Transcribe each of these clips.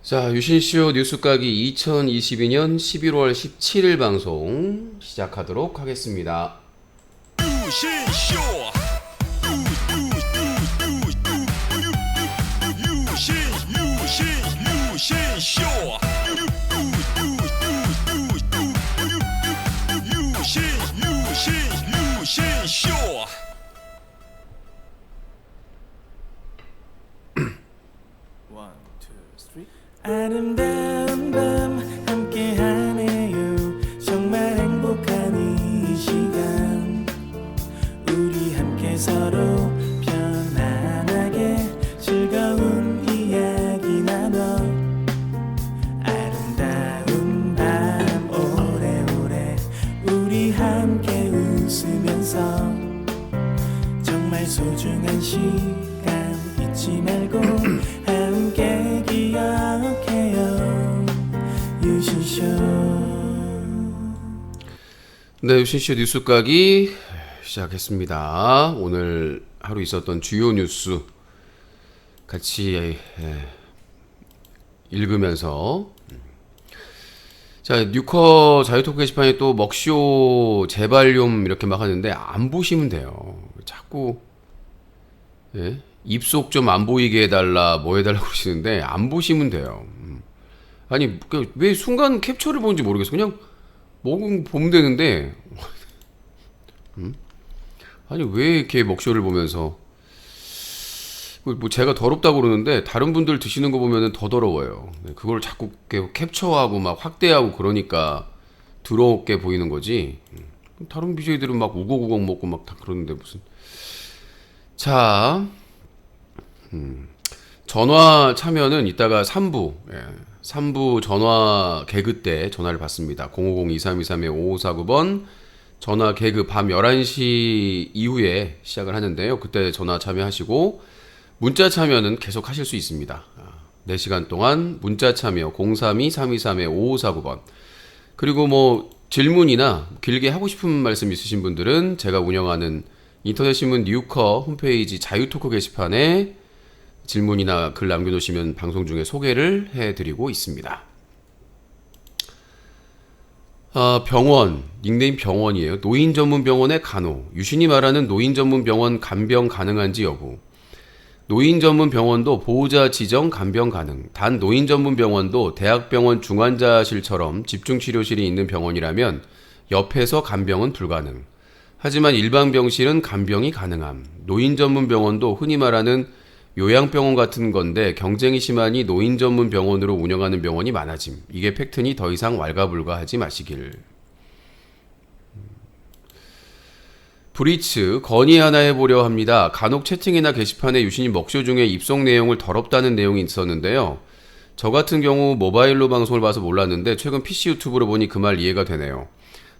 자, 유신쇼 뉴스까기 2022년 11월 17일 방송 시작하도록 하겠습니다. 유신쇼 유신쇼 아름다운 밤 함께하네요. 정말 행복한 이 시간 우리 함께 서로 편안하게 즐거운 이야기 나눠 아름다운 밤 오래오래 우리 함께 웃으면서 정말 소중한 시간 잊지 말고 함께 기억해요. 유신쇼. 네, 유신쇼 뉴스까기 시작했습니다. 오늘 하루 있었던 주요 뉴스 같이 읽으면서 자, 뉴커 자유토크 게시판에 또 먹쇼 재발륨 이렇게 막 하는데 안 보시면 돼요. 자꾸 입속 좀 안 보이게 해달라 뭐 해달라고 그러시는데 안 보시면 돼요. 아니 왜 순간 캡처를 보는지 모르겠어. 그냥 보면 되는데 아니 왜 이렇게 먹쇼를 보면서 뭐 제가 더럽다고 그러는데 다른 분들 드시는 거 보면은 더 더러워요. 그걸 자꾸 캡처하고 막 확대하고 그러니까 더럽게 보이는 거지. 다른 BJ들은 막 우걱우걱 먹고 막 다 그러는데 무슨. 자, 전화 참여는 이따가 3부 3부 전화 개그 때 전화를 받습니다. 050-2323-5549번 전화 개그 밤 11시 이후에 시작을 하는데요. 그때 전화 참여하시고 문자 참여는 계속 하실 수 있습니다. 4시간 동안 문자 참여 032-323-5549번 그리고 뭐 질문이나 길게 하고 싶은 말씀 있으신 분들은 제가 운영하는 인터넷 신문 뉴커 홈페이지 자유토크 게시판에 질문이나 글 남겨놓으시면 방송 중에 소개를 해드리고 있습니다. 병원, 닉네임 병원이에요. 노인 전문 병원의 간호, 유신이 말하는 노인 전문 병원 간병 가능한지 여부. 노인 전문 병원도 보호자 지정 간병 가능. 단 노인 전문 병원도 대학병원 중환자실처럼 집중치료실이 있는 병원이라면 옆에서 간병은 불가능. 하지만 일반 병실은 간병이 가능함. 노인 전문 병원도 흔히 말하는 요양병원 같은 건데 경쟁이 심하니 노인 전문 병원으로 운영하는 병원이 많아짐. 이게 팩트니 더 이상 왈가불가하지 마시길. 브리츠 건의 하나 해보려 합니다. 간혹 채팅이나 게시판에 유신이 먹쇼 중에 입속 내용을 더럽다는 내용이 있었는데요. 저 같은 경우 모바일로 방송을 봐서 몰랐는데 최근 PC 유튜브로 보니 그 말 이해가 되네요.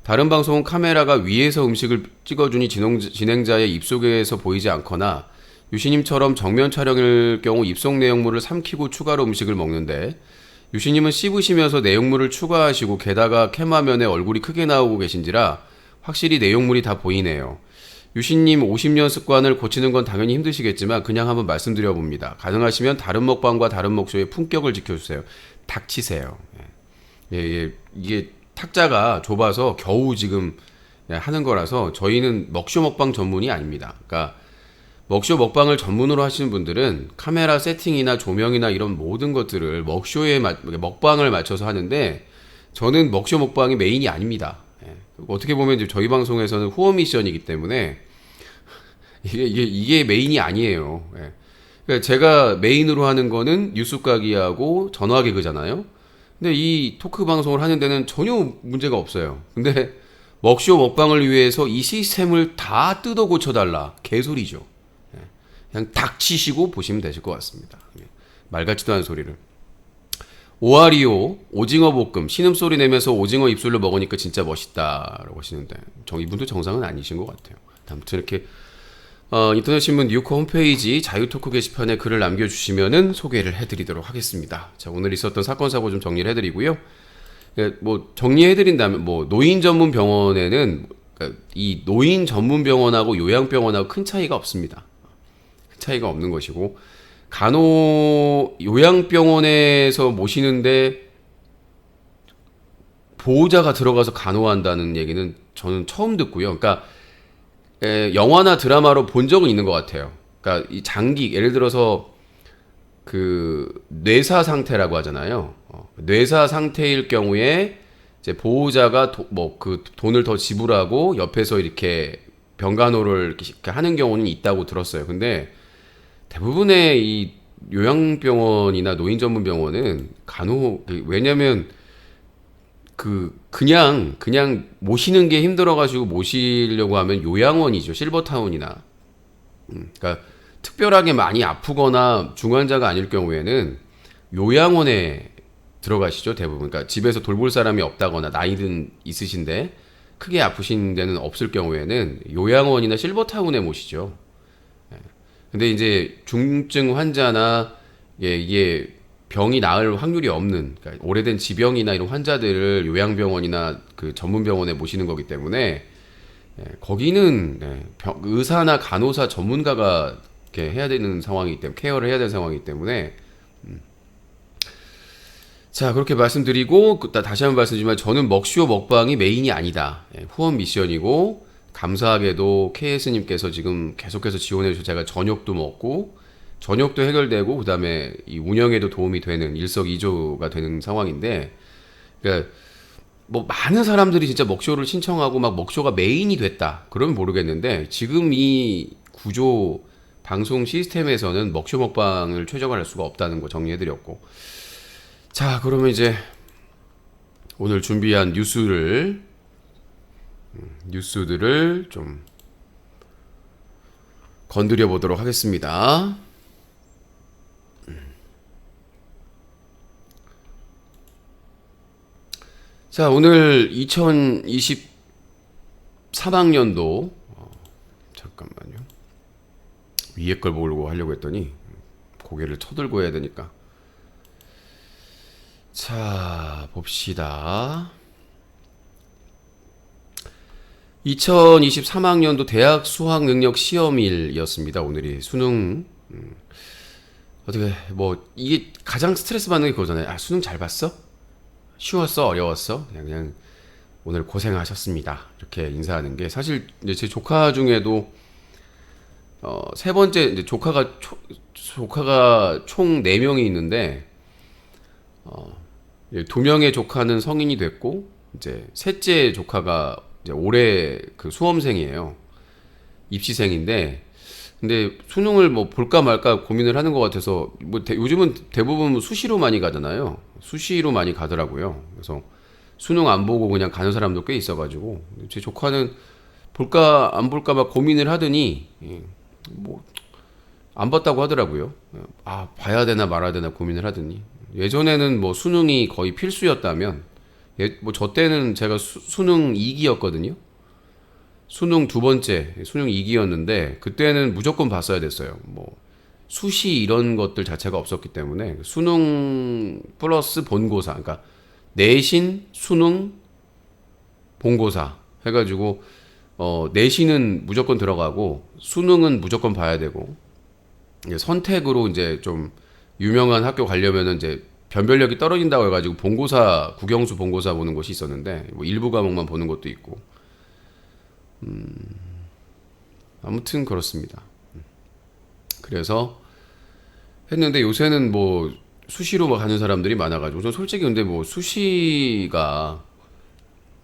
다른 방송은 카메라가 위에서 음식을 찍어주니 진행자의 입속에서 보이지 않거나 유신님처럼 정면 촬영일 경우 입속 내용물을 삼키고 추가로 음식을 먹는데 유신님은 씹으시면서 내용물을 추가하시고 게다가 캠화면에 얼굴이 크게 나오고 계신지라 확실히 내용물이 다 보이네요. 유신님 50년 습관을 고치는 건 당연히 힘드시겠지만 그냥 한번 말씀드려봅니다. 가능하시면 다른 먹방과 다른 먹쇼의 품격을 지켜주세요. 닥치세요. 이게 탁자가 좁아서 겨우 지금 하는 거라서 저희는 먹쇼 먹방 전문이 아닙니다. 그러니까 먹쇼 먹방을 전문으로 하시는 분들은 카메라 세팅이나 조명이나 이런 모든 것들을 먹쇼에 먹방을 맞춰서 하는데 저는 먹쇼 먹방이 메인이 아닙니다. 어떻게 보면 이제 저희 방송에서는 후원 미션이기 때문에 이게 메인이 아니에요. 그러니까 제가 메인으로 하는 거는 뉴스 까기하고 전화 개그잖아요. 근데 이 토크 방송을 하는 데는 전혀 문제가 없어요. 근데 먹쇼 먹방을 위해서 이 시스템을 다 뜯어 고쳐달라. 개소리죠. 그냥 닥치시고 보시면 되실 것 같습니다. 말 같지도 않은 소리를. 오하리오 오징어 볶음 신음소리 내면서 오징어 입술로 먹으니까 진짜 멋있다라고 하시는데 이분도 정상은 아니신 것 같아요. 아무튼 이렇게 인터넷 신문 뉴커 홈페이지 자유토크 게시판에 글을 남겨주시면은 소개를 해드리도록 하겠습니다. 자, 오늘 있었던 사건 사고 좀 정리를 해드리고요. 뭐 정리해드린다면 뭐 노인 전문 병원에는 이 노인 전문 병원하고 요양병원하고 큰 차이가 없습니다. 큰 차이가 없는 것이고 요양병원에서 모시는데 보호자가 들어가서 간호한다는 얘기는 저는 처음 듣고요. 그러니까 영화나 드라마로 본 적은 있는 것 같아요. 그러니까 이 장기 예를 들어서 그 뇌사 상태라고 하잖아요. 뇌사 상태일 경우에 이제 보호자가 그 돈을 더 지불하고 옆에서 이렇게 병간호를 이렇게 하는 경우는 있다고 들었어요. 근데 대부분의 이 요양병원이나 노인 전문 병원은 왜냐면 그냥 모시는 게 힘들어가지고 모시려고 하면 요양원이죠. 실버타운이나. 그러니까 특별하게 많이 아프거나 중환자가 아닐 경우에는 요양원에 들어가시죠, 대부분. 그러니까 집에서 돌볼 사람이 없다거나 나이든 있으신데 크게 아프신 데는 없을 경우에는 요양원이나 실버타운에 모시죠. 근데 이제 중증 환자나 이게 병이 나을 확률이 없는, 그러니까 오래된 지병이나 이런 환자들을 요양병원이나 그 전문병원에 모시는 거기 때문에 거기는 의사나 간호사 전문가가 이렇게 해야 되는 상황이기 때문에 케어를 해야 되는 상황이기 때문에 자, 그렇게 말씀드리고 다시 한번 말씀드리지만 저는 먹쇼 먹방이 메인이 아니다. 후원 미션이고 감사하게도 KS님께서 지금 계속해서 지원해 주셔서 제가 저녁도 먹고 저녁도 해결되고 그다음에 이 운영에도 도움이 되는 일석이조가 되는 상황인데, 그러니까 뭐 많은 사람들이 진짜 먹쇼를 신청하고 막 먹쇼가 메인이 됐다 그러면 모르겠는데 지금 이 구조 방송 시스템에서는 먹쇼 먹방을 최적화할 수가 없다는 거 정리해드렸고, 자, 그러면 이제 오늘 준비한 뉴스들을 좀 건드려 보도록 하겠습니다. 자, 오늘 2023학년도 잠깐만요. 위에 걸 보려고 하려고 했더니 고개를 쳐들고 해야 되니까. 자, 봅시다. 2023학년도 대학 수학 능력 시험일이었습니다. 오늘이 수능. 어떻게 뭐 이게 가장 스트레스 받는 게 그거잖아요. 아, 수능 잘 봤어? 쉬웠어? 어려웠어? 그냥 오늘 고생하셨습니다. 이렇게 인사하는 게 사실 이제 제 조카 중에도 세 번째 이제 조카가 총 4명이 있는데 2명의 조카는 성인이 됐고 이제 셋째 조카가 이제 올해 그 수험생이에요. 입시생인데 근데 수능을 뭐 볼까 말까 고민을 하는 것 같아서 뭐 요즘은 대부분 수시로 많이 가잖아요. 수시로 많이 가더라고요. 그래서 수능 안 보고 그냥 가는 사람도 꽤 있어가지고 제 조카는 볼까 안 볼까 막 고민을 하더니 뭐 안 봤다고 하더라고요. 아, 봐야 되나 말아야 되나 고민을 하더니 예전에는 뭐 수능이 거의 필수였다면 뭐 저 때는 제가 수능 2기였거든요. 수능 두 번째 수능 2기였는데 그때는 무조건 봤어야 됐어요. 뭐 수시 이런 것들 자체가 없었기 때문에 수능 플러스 본고사, 그러니까 내신, 수능, 본고사 해가지고 내신은 무조건 들어가고 수능은 무조건 봐야 되고 선택으로 이제 좀 유명한 학교 가려면은 이제 변별력이 떨어진다고 해가지고 본고사, 국영수 본고사 보는 곳이 있었는데 뭐 일부 과목만 보는 것도 있고 아무튼 그렇습니다. 그래서 했는데 요새는 뭐 수시로 막 가는 사람들이 많아가지고 전 솔직히 근데 뭐 수시가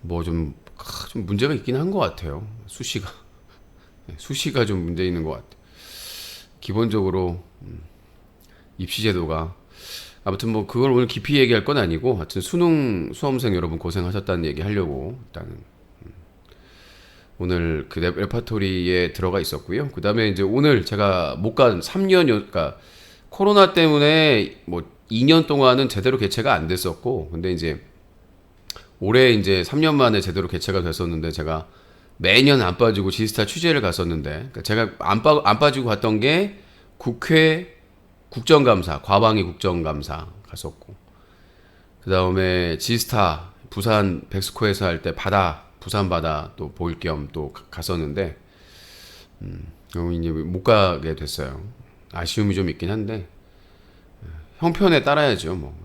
뭐 좀 문제가 있긴 한 것 같아요. 수시가 좀 문제 있는 것 같아요. 기본적으로 입시제도가 아무튼 뭐 그걸 오늘 깊이 얘기할 건 아니고 하여튼 수능 수험생 여러분 고생하셨다는 얘기 하려고 일단은 오늘 그 레파토리에 들어가 있었고요. 그 다음에 이제 오늘 제가 못 간 3년, 그러니까 코로나 때문에 뭐 2년 동안은 제대로 개최가 안 됐었고, 근데 이제 올해 이제 3년 만에 제대로 개최가 됐었는데 제가 매년 안 빠지고 지스타 취재를 갔었는데, 그러니까 제가 안 빠지고 갔던 게 국회 국정감사, 과방위 국정감사 갔었고, 그 다음에 지스타 부산 백스코에서 할 때 부산 바다 또 볼 겸 또 갔었는데, 이제 못 가게 됐어요. 아쉬움이 좀 있긴 한데, 형편에 따라야죠. 뭐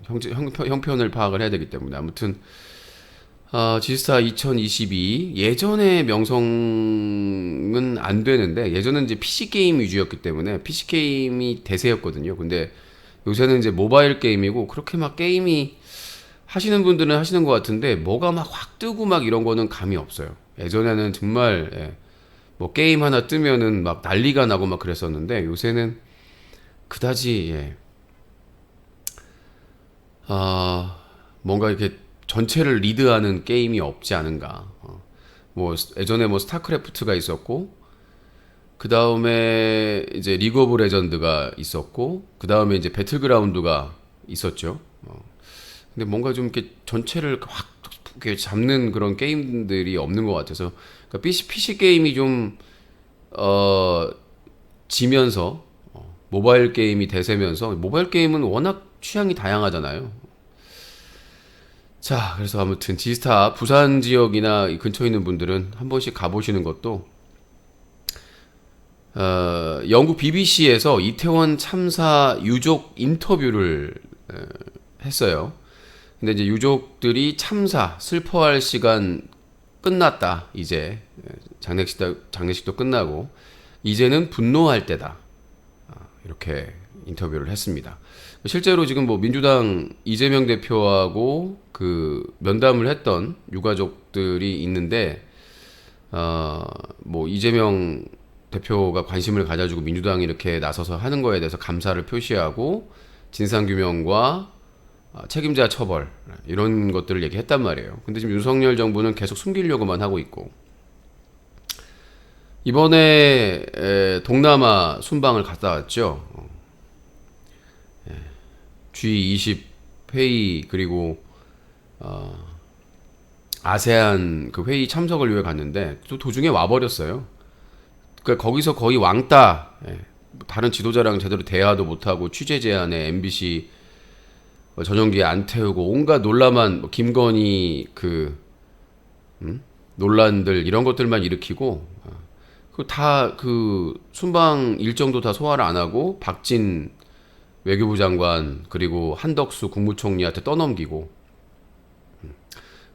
형편을 파악을 해야 되기 때문에. 아무튼 지스타 2022 예전의 명성은 안 되는데, 예전은 이제 PC 게임 위주였기 때문에 PC 게임이 대세였거든요. 근데 요새는 이제 모바일 게임이고, 그렇게 막 게임이 하시는 분들은 하시는 것 같은데 뭐가 막 확 뜨고 막 이런 거는 감이 없어요. 예전에는 정말 뭐 게임 하나 뜨면은 막 난리가 나고 막 그랬었는데, 요새는 그다지 뭔가 이렇게 전체를 리드하는 게임이 없지 않은가. 뭐 예전에 뭐 스타크래프트가 있었고, 그 다음에 이제 리그 오브 레전드가 있었고, 그 다음에 이제 배틀그라운드가 있었죠. 근데 뭔가 좀 이렇게 전체를 확 이렇게 잡는 그런 게임들이 없는 것 같아서, 그러니까 PC 게임이 좀 지면서 모바일 게임이 대세면서, 모바일 게임은 워낙 취향이 다양하잖아요. 자, 그래서 아무튼 지스타 부산 지역이나 이 근처에 있는 분들은 한 번씩 가보시는 것도, 영국 BBC에서 이태원 참사 유족 인터뷰를 했어요. 근데 이제 유족들이 참사 슬퍼할 시간 끝났다. 이제 장례식도 끝나고 이제는 분노할 때다. 이렇게 인터뷰를 했습니다. 실제로 지금 뭐 민주당 이재명 대표하고 그 면담을 했던 유가족들이 있는데, 뭐 이재명 대표가 관심을 가져주고 민주당이 이렇게 나서서 하는 거에 대해서 감사를 표시하고 진상규명과 책임자 처벌 이런 것들을 얘기했단 말이에요. 근데 지금 윤석열 정부는 계속 숨기려고만 하고 있고, 이번에 동남아 순방을 갔다 왔죠. G20 회의, 그리고 아세안 그 회의 참석을 위해 갔는데 또 도중에 와버렸어요. 그러니까 거기서 거의 왕따, 다른 지도자랑 제대로 대화도 못하고 취재 제안에 MBC 전용기에 안 태우고 온갖 논란만, 뭐 김건희 논란들 이런 것들만 일으키고, 다 그 순방 일정도 다 소화를 안 하고 박진 외교부 장관 그리고 한덕수 국무총리한테 떠넘기고,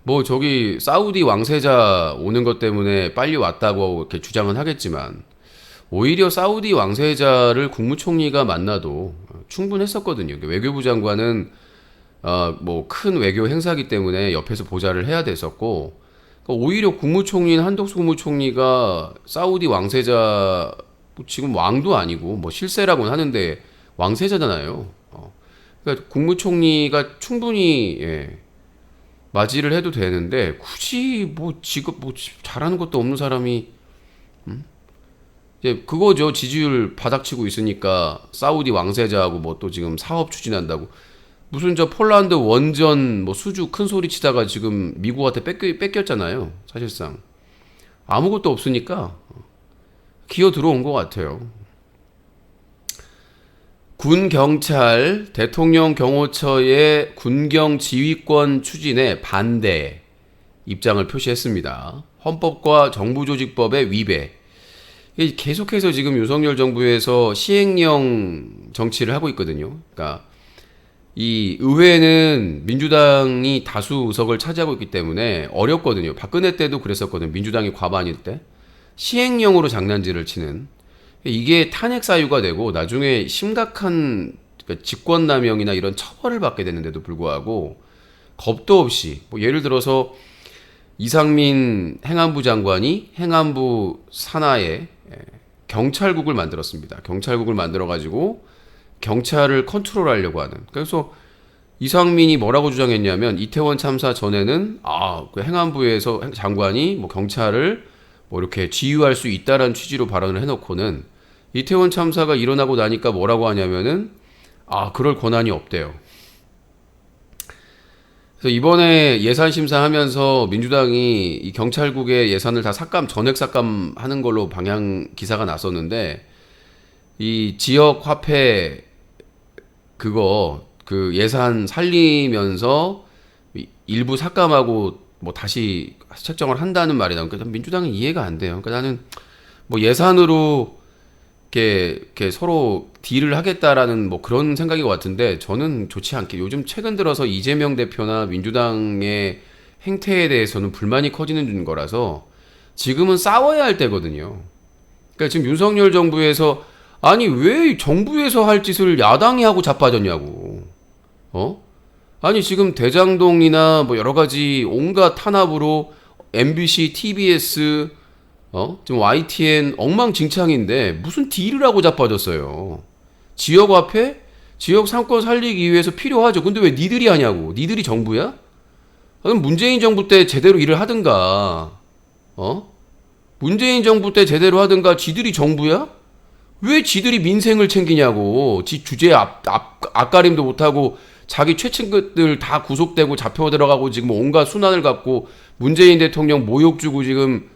뭐 저기 사우디 왕세자 오는 것 때문에 빨리 왔다고 이렇게 주장은 하겠지만, 오히려 사우디 왕세자를 국무총리가 만나도 충분했었거든요. 외교부 장관은 뭐 큰 외교 행사기 때문에 옆에서 보좌를 해야 됐었고, 그러니까 오히려 국무총리는 한덕수 국무총리가 사우디 왕세자, 뭐 지금 왕도 아니고 뭐 실세라고는 하는데 왕세자잖아요. 그러니까 국무총리가 충분히 맞이를 해도 되는데, 굳이 뭐 직업 뭐 잘하는 것도 없는 사람이, 이제 그거죠. 지지율 바닥치고 있으니까 사우디 왕세자하고 뭐 또 지금 사업 추진한다고, 무슨 저 폴란드 원전 뭐 수주 큰 소리 치다가 지금 미국한테 뺏겼잖아요. 사실상 아무것도 없으니까 기어 들어온 것 같아요. 군 경찰 대통령 경호처의 군경 지휘권 추진에 반대 입장을 표시했습니다. 헌법과 정부조직법의 위배. 계속해서 지금 윤석열 정부에서 시행령 정치를 하고 있거든요. 그러니까 이 의회는 민주당이 다수 의석을 차지하고 있기 때문에 어렵거든요. 박근혜 때도 그랬었거든요. 민주당이 과반일 때 시행령으로 장난질을 치는, 이게 탄핵 사유가 되고 나중에 심각한 직권남용이나 이런 처벌을 받게 되는데도 불구하고 겁도 없이, 뭐 예를 들어서 이상민 행안부 장관이 행안부 산하에 경찰국을 만들었습니다. 경찰국을 만들어가지고 경찰을 컨트롤하려고 하는. 그래서 이상민이 뭐라고 주장했냐면, 이태원 참사 전에는 그 행안부에서 장관이 뭐 경찰을 뭐 이렇게 지휘할 수 있다라는 취지로 발언을 해놓고는, 이태원 참사가 일어나고 나니까 뭐라고 하냐면은 그럴 권한이 없대요. 그래서 이번에 예산 심사하면서 민주당이 이 경찰국의 예산을 다 전액 삭감하는 걸로 방향 기사가 났었는데, 이 지역 화폐 그 예산 살리면서 일부 삭감하고 뭐 다시 책정을 한다는 말이 나오니까 민주당은 이해가 안 돼요. 그러니까 나는 뭐 예산으로 이렇게 서로 딜을 하겠다라는 뭐 그런 생각인 것 같은데 저는 좋지 않게 요즘 최근 들어서 이재명 대표나 민주당의 행태에 대해서는 불만이 커지는 거라서 지금은 싸워야 할 때거든요. 그러니까 지금 윤석열 정부에서 아니 왜 정부에서 할 짓을 야당이 하고 자빠졌냐고. 아니 지금 대장동이나 뭐 여러 가지 온갖 탄압으로 MBC, TBS, 지금 YTN 엉망진창인데 무슨 딜을 하고 자빠졌어요. 지역 화폐? 지역 상권 살리기 위해서 필요하죠. 근데 왜 니들이 하냐고. 니들이 정부야? 그럼 문재인 정부 때 제대로 일을 하든가. 문재인 정부 때 제대로 하든가. 지들이 정부야? 왜 지들이 민생을 챙기냐고. 지 주제 앞가림도 못하고 자기 최친구들 다 구속되고 잡혀 들어가고 지금 온갖 순환을 갖고 문재인 대통령 모욕 주고 지금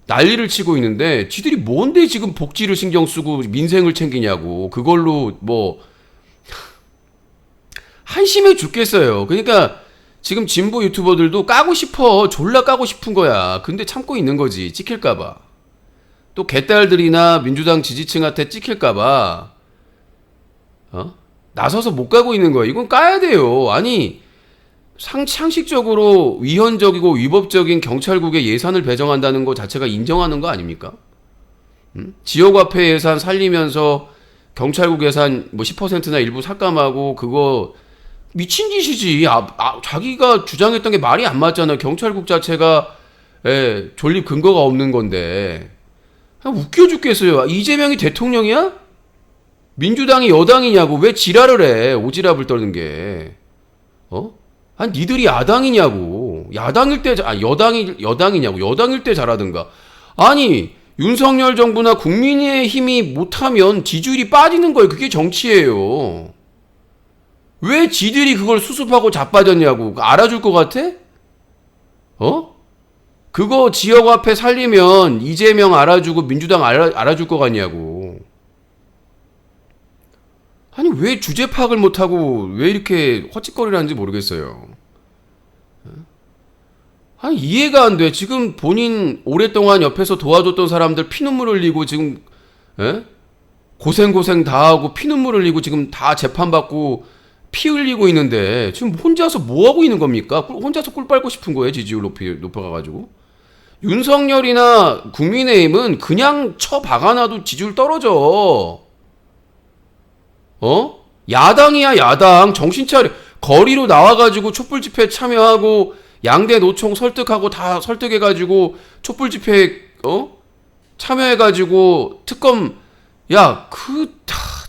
난리를 치고 있는데 지들이 뭔데 지금 복지를 신경 쓰고 민생을 챙기냐고. 그걸로 뭐 한심해 죽겠어요. 그러니까 지금 진보 유튜버들도 까고 싶어. 졸라 까고 싶은 거야. 근데 참고 있는 거지. 찍힐까봐. 또 개딸들이나 민주당 지지층한테 찍힐까봐 나서서 못 가고 있는 거야. 이건 까야 돼요. 아니 상식적으로 위헌적이고 위법적인 경찰국의 예산을 배정한다는 것 자체가 인정하는 거 아닙니까? 지역화폐 예산 살리면서 경찰국 예산 뭐 10%나 일부 삭감하고 그거 미친 짓이지. 자기가 주장했던 게 말이 안 맞잖아. 경찰국 자체가 존립 근거가 없는 건데. 웃겨 죽겠어요. 이재명이 대통령이야? 민주당이 여당이냐고. 왜 지랄을 해. 오지랖을 떨는 게. 아니 니들이 야당이냐고. 야당일 때 여당이냐고. 여당일 때 잘하든가. 아니 윤석열 정부나 국민의힘이 못하면 지지율이 빠지는 거예요. 그게 정치예요. 왜 지들이 그걸 수습하고 자빠졌냐고. 알아줄 것 같아? 그거 지역화폐 살리면 이재명 알아주고 민주당 알아줄 것 같냐고. 아니 왜 주제 파악을 못하고 왜 이렇게 헛짓거리를 하는지 모르겠어요. 아니 이해가 안 돼. 지금 본인 오랫동안 옆에서 도와줬던 사람들 피눈물 흘리고 지금 고생 다 하고 피눈물 흘리고 지금 다 재판받고 피 흘리고 있는데 지금 혼자서 뭐 하고 있는 겁니까? 혼자서 꿀 빨고 싶은 거예요. 지지율 높여가가지고. 윤석열이나 국민의힘은 그냥 쳐 박아놔도 지지율 떨어져. 야당이야 야당. 정신 차려. 거리로 나와가지고 촛불 집회 참여하고 양대 노총 설득하고 다 설득해가지고 촛불 집회 참여해가지고 특검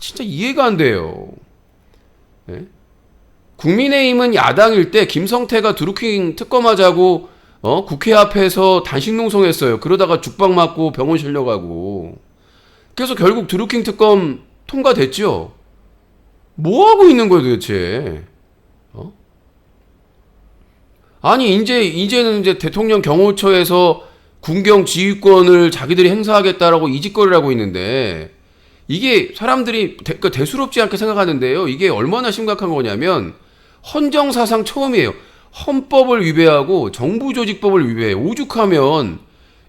진짜 이해가 안 돼요. 네? 국민의힘은 야당일 때 김성태가 드루킹 특검하자고 국회 앞에서 단식 농성했어요. 그러다가 죽박 맞고 병원 실려가고. 그래서 결국 드루킹 특검 통과됐죠. 뭐 하고 있는 거예요 도대체? 아니 이제는 대통령 경호처에서 군경 지휘권을 자기들이 행사하겠다라고 이짓거리를 하고 있는데 이게 사람들이 대수롭지 않게 생각하는데요. 이게 얼마나 심각한 거냐면 헌정사상 처음이에요. 헌법을 위배하고 정부조직법을 위배해. 오죽하면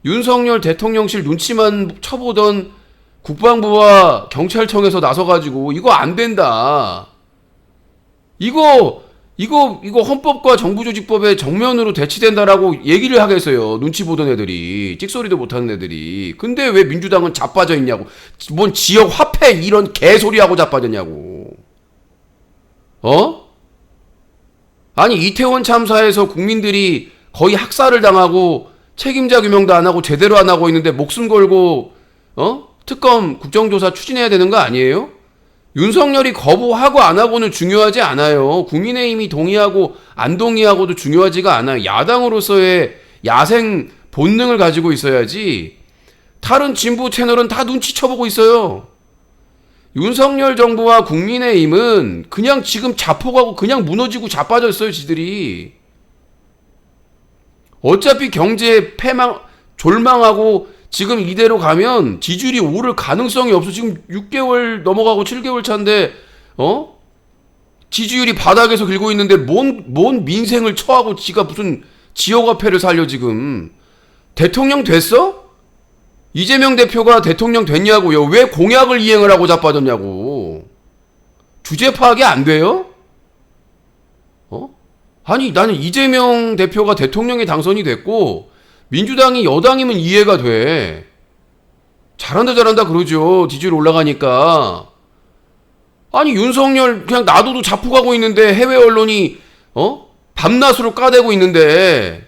윤석열 대통령실 눈치만 쳐보던 국방부와 경찰청에서 나서가지고 이거 안 된다. 이거 헌법과 정부조직법에 정면으로 대치된다라고 얘기를 하겠어요. 눈치 보던 애들이. 찍소리도 못하는 애들이. 근데 왜 민주당은 자빠져 있냐고. 뭔 지역 화폐 이런 개소리하고 자빠졌냐고. 아니 이태원 참사에서 국민들이 거의 학살을 당하고 책임자 규명도 안 하고 제대로 안 하고 있는데 목숨 걸고 특검 국정조사 추진해야 되는 거 아니에요? 윤석열이 거부하고 안 하고는 중요하지 않아요. 국민의힘이 동의하고 안 동의하고도 중요하지가 않아요. 야당으로서의 야생 본능을 가지고 있어야지. 다른 진보 채널은 다 눈치쳐보고 있어요. 윤석열 정부와 국민의힘은 그냥 지금 자폭하고 그냥 무너지고 자빠졌어요. 지들이. 어차피 경제 졸망하고 지금 이대로 가면 지지율이 오를 가능성이 없어. 지금 6개월 넘어가고 7개월 차인데 지지율이 바닥에서 길고 있는데 뭔 민생을 처하고 지가 무슨 지역화폐를 살려 지금. 대통령 됐어? 이재명 대표가 대통령 됐냐고요. 왜 공약을 이행을 하고 자빠졌냐고. 주제 파악이 안 돼요? 아니 나는 이재명 대표가 대통령에 당선이 됐고 민주당이 여당이면 이해가 돼. 잘한다 그러죠. 지지율 올라가니까. 아니 윤석열 그냥 놔둬도 자폭하고 있는데 해외 언론이 밤낮으로 까대고 있는데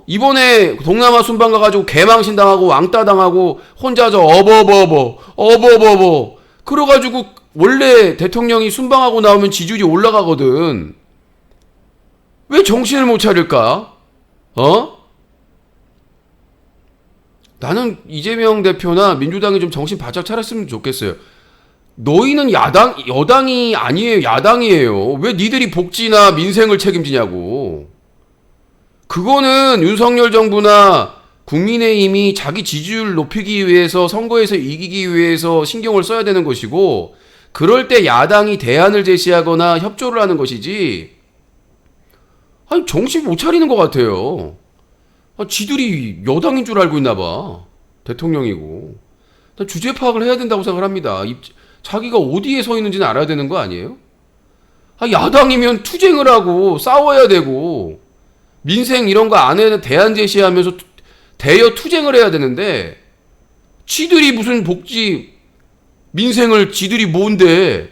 이번에 동남아 순방 가가지고 개망신 당하고 왕따 당하고 혼자서 어버버버 그래가지고 원래 대통령이 순방하고 나오면 지지율이 올라가거든. 왜 정신을 못 차릴까? 나는 이재명 대표나 민주당이 좀 정신 바짝 차렸으면 좋겠어요. 너희는 여당이 아니에요. 야당이에요. 왜 니들이 복지나 민생을 책임지냐고. 그거는 윤석열 정부나 국민의힘이 자기 지지율 높이기 위해서 선거에서 이기기 위해서 신경을 써야 되는 것이고 그럴 때 야당이 대안을 제시하거나 협조를 하는 것이지. 아니 정신 못 차리는 것 같아요. 지들이 여당인 줄 알고 있나 봐. 대통령이고. 주제 파악을 해야 된다고 생각을 합니다. 자기가 어디에 서 있는지는 알아야 되는 거 아니에요? 야당이면 투쟁을 하고 싸워야 되고 민생 이런 거 안에 대안 제시하면서 대여 투쟁을 해야 되는데 지들이 무슨 복지 민생을 지들이 뭔데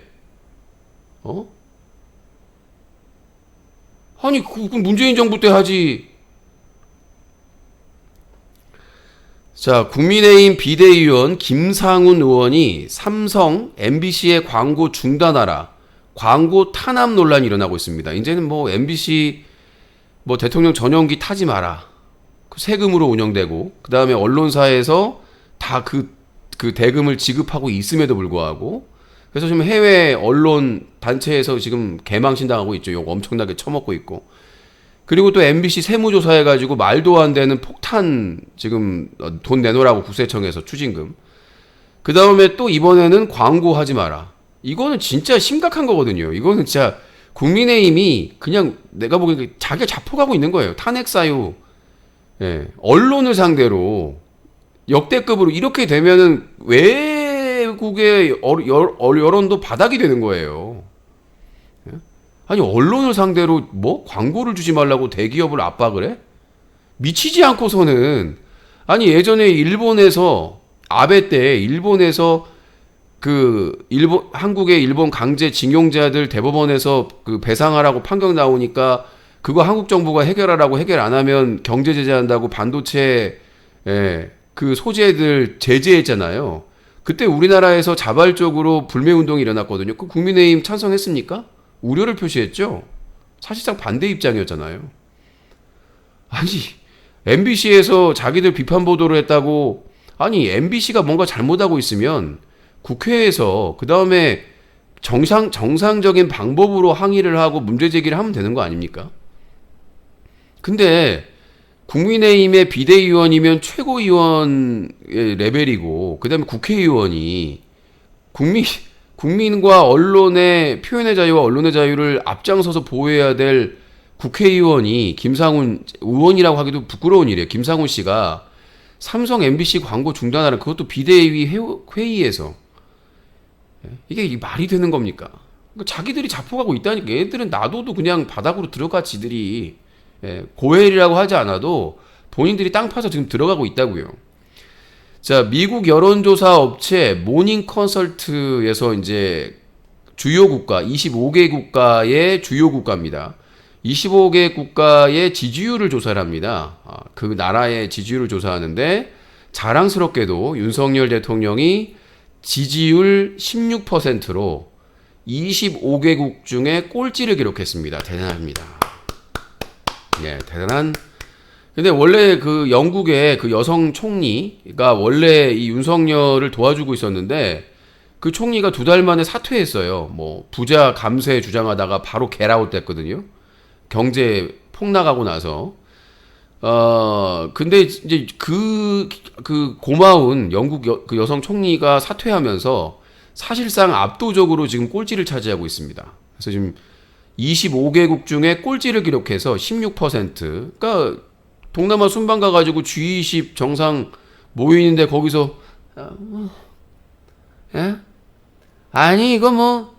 아니 그건 문재인 정부 때 하지. 자, 국민의힘 비대위원 김상훈 의원이 삼성, MBC의 광고 중단하라, 광고 탄압 논란이 일어나고 있습니다. 이제는 뭐 MBC 뭐 대통령 전용기 타지 마라, 그 세금으로 운영되고 그 다음에 언론사에서 다 그 대금을 지급하고 있음에도 불구하고 그래서 지금 해외 언론 단체에서 지금 개망신당하고 있죠. 욕 엄청나게 처먹고 있고. 그리고 또 MBC 세무조사해가지고 말도 안 되는 폭탄 지금 돈 내놓으라고 국세청에서 추징금. 그 다음에 또 이번에는 광고하지 마라. 이거는 진짜 심각한 거거든요. 이거는 진짜 국민의힘이 그냥 내가 보기엔 자기가 자폭하고 있는 거예요. 탄핵 사유. 예, 언론을 상대로 역대급으로 이렇게 되면은 외국의 여론도 바닥이 되는 거예요. 아니 언론을 상대로 뭐 광고를 주지 말라고 대기업을 압박을 해? 미치지 않고서는. 아니 예전에 일본에서 아베 때 일본에서 한국의 일본 강제 징용자들 대법원에서 그 배상하라고 판결 나오니까 그거 한국 정부가 해결하라고 해결 안 하면 경제 제재한다고 반도체 그 소재들 제재했잖아요. 그때 우리나라에서 자발적으로 불매 운동이 일어났거든요. 그 국민의힘 찬성했습니까? 우려를 표시했죠. 사실상 반대 입장이었잖아요. 아니 MBC에서 자기들 비판 보도를 했다고. 아니 MBC가 뭔가 잘못하고 있으면 국회에서 그 다음에 정상적인 방법으로 항의를 하고 문제 제기를 하면 되는 거 아닙니까? 근데 국민의힘의 비대위원이면 최고위원의 레벨이고 그 다음에 국회의원이 국민과 언론의 표현의 자유와 언론의 자유를 앞장서서 보호해야 될 국회의원이 김상훈 의원이라고 하기도 부끄러운 일이에요. 김상훈 씨가 삼성 MBC 광고 중단하는, 그것도 비대위 회의에서. 이게 말이 되는 겁니까? 자기들이 자폭하고 있다니까. 얘들은 놔둬도 그냥 바닥으로 들어가. 지들이 고헬이라고 하지 않아도 본인들이 땅 파서 지금 들어가고 있다고요. 자, 미국 여론조사 업체 모닝 컨설트에서 이제 주요 국가 25개 국가의 주요 국가입니다. 25개 국가의 지지율을 조사를 합니다. 그 나라의 지지율을 조사하는데 자랑스럽게도 윤석열 대통령이 지지율 16%로 25개국 중에 꼴찌를 기록했습니다. 대단합니다. 네, 대단한. 근데 원래 그 영국의 그 여성 총리가 원래 이 윤석열을 도와주고 있었는데 그 총리가 2달 만에 사퇴했어요. 뭐 부자 감세 주장하다가 바로 겟아웃 됐거든요. 경제 폭락하고 나서. 근데 이제 그 고마운 영국 그 여성 총리가 사퇴하면서 사실상 압도적으로 지금 꼴찌를 차지하고 있습니다. 그래서 지금 25개국 중에 꼴찌를 기록해서 16%. 그러니까 동남아 순방 가가지고 G20 정상 모이는데 거기서 예? 아니 이거 뭐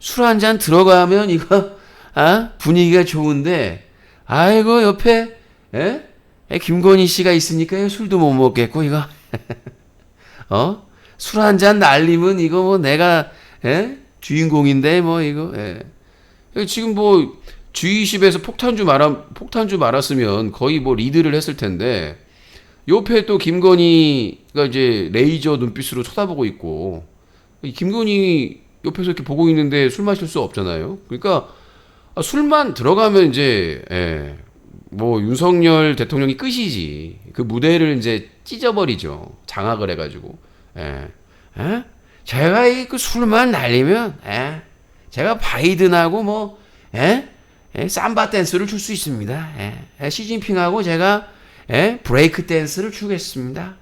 술 한 잔 들어가면 이거 분위기가 좋은데 아이고 옆에 김건희 씨가 있으니까 술도 못 먹겠고 이거 술 한 잔 날리면 이거 뭐 내가 주인공인데 뭐 이거 지금 뭐 G20에서 폭탄주 말았으면 거의 뭐 리드를 했을 텐데 옆에 또 김건희가 이제 레이저 눈빛으로 쳐다보고 있고 김건희 옆에서 이렇게 보고 있는데 술 마실 수 없잖아요. 그러니까 술만 들어가면 이제 뭐 윤석열 대통령이 끝이지. 그 무대를 이제 찢어버리죠. 장악을 해가지고. 제가 이 그 술만 날리면 제가 바이든하고 뭐 삼바 댄스를 출 수 있습니다. 시진핑하고 제가 브레이크 댄스를 추겠습니다.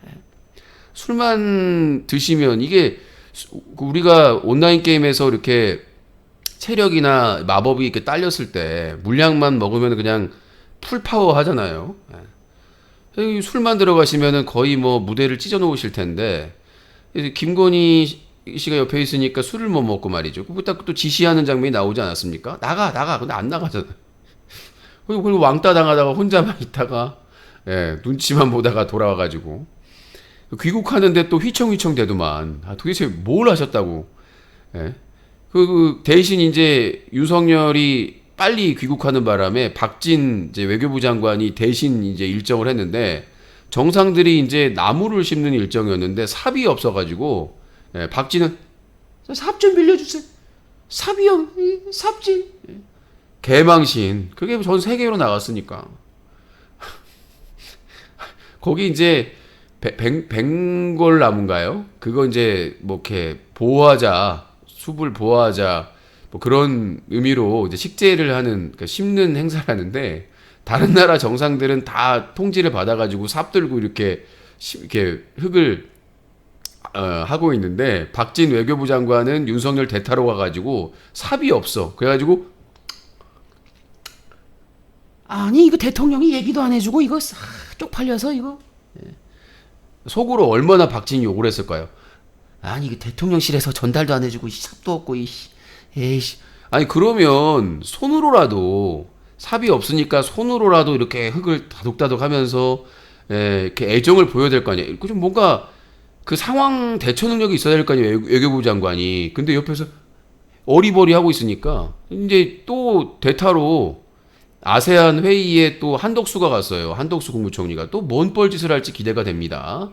술만 드시면 이게 우리가 온라인 게임에서 이렇게 체력이나 마법이 이렇게 딸렸을 때 물량만 먹으면 그냥 풀파워 하잖아요. 술만 들어가시면은 거의 뭐 무대를 찢어 놓으실 텐데 김건희 씨가 옆에 있으니까 술을 못 먹고 말이죠. 그거 딱 또 지시하는 장면이 나오지 않았습니까? 나가. 근데 안 나가잖아. 그리고 왕따 당하다가 혼자만 있다가 눈치만 보다가 돌아와가지고 귀국하는데 또 휘청휘청 대더만. 도대체 뭘 하셨다고? 그 대신 이제 윤석열이 빨리 귀국하는 바람에 박진 이제 외교부 장관이 대신 이제 일정을 했는데 정상들이 이제 나무를 심는 일정이었는데 삽이 없어가지고 박진은 삽 좀 빌려주세요. 삽이요, 삽질. 개망신. 그게 전 세계로 나갔으니까. 거기 이제 벵골 나무인가요? 그거 이제 뭐 이렇게 보호하자, 숲을 보호하자, 뭐 그런 의미로 이제 식재를 하는, 그러니까 심는 행사를 하는데 다른 나라 정상들은 다 통지를 받아가지고 삽 들고 이렇게 흙을 하고 있는데 박진 외교부 장관은 윤석열 대타로 가가지고 삽이 없어. 그래가지고 아니 이거 대통령이 얘기도 안 해주고 이거 싹 쪽팔려서 이거 속으로 얼마나 박진이 욕을 했을까요? 아니 이게 대통령실에서 전달도 안 해주고 삽도 없고 에이씨. 아니 그러면 손으로라도 삽이 없으니까 손으로라도 이렇게 흙을 다독다독 하면서 이렇게 애정을 보여야 될 거 아니에요. 좀 뭔가 그 상황 대처 능력이 있어야 될 거 아니에요. 외교부 장관이. 근데 옆에서 어리버리 하고 있으니까 이제 또 대타로 아세안 회의에 또 한덕수가 갔어요. 한덕수 국무총리가 또 뭔 뻘짓을 할지 기대가 됩니다.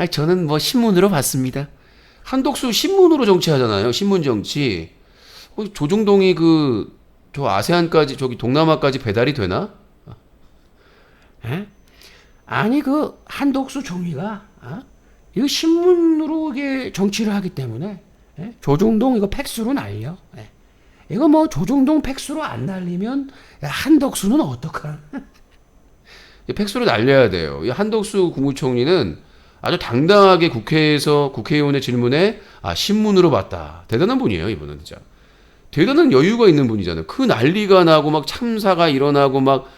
저는 뭐 신문으로 봤습니다. 한덕수 신문으로 정치하잖아요. 신문 정치. 조중동이 저 아세안까지 저기 동남아까지 배달이 되나? 아니 그 한덕수 총리가 이거 신문으로 이게 정치를 하기 때문에 조중동 이거 팩스로 날려. 이거 뭐 조중동 팩스로 안 날리면 한덕수는 어떡하? 팩스로 날려야 돼요. 이 한덕수 국무총리는 아주 당당하게 국회에서 국회의원의 질문에 신문으로 봤다. 대단한 분이에요, 이분은 진짜. 대단한 여유가 있는 분이잖아요. 그 난리가 나고 막 참사가 일어나고 막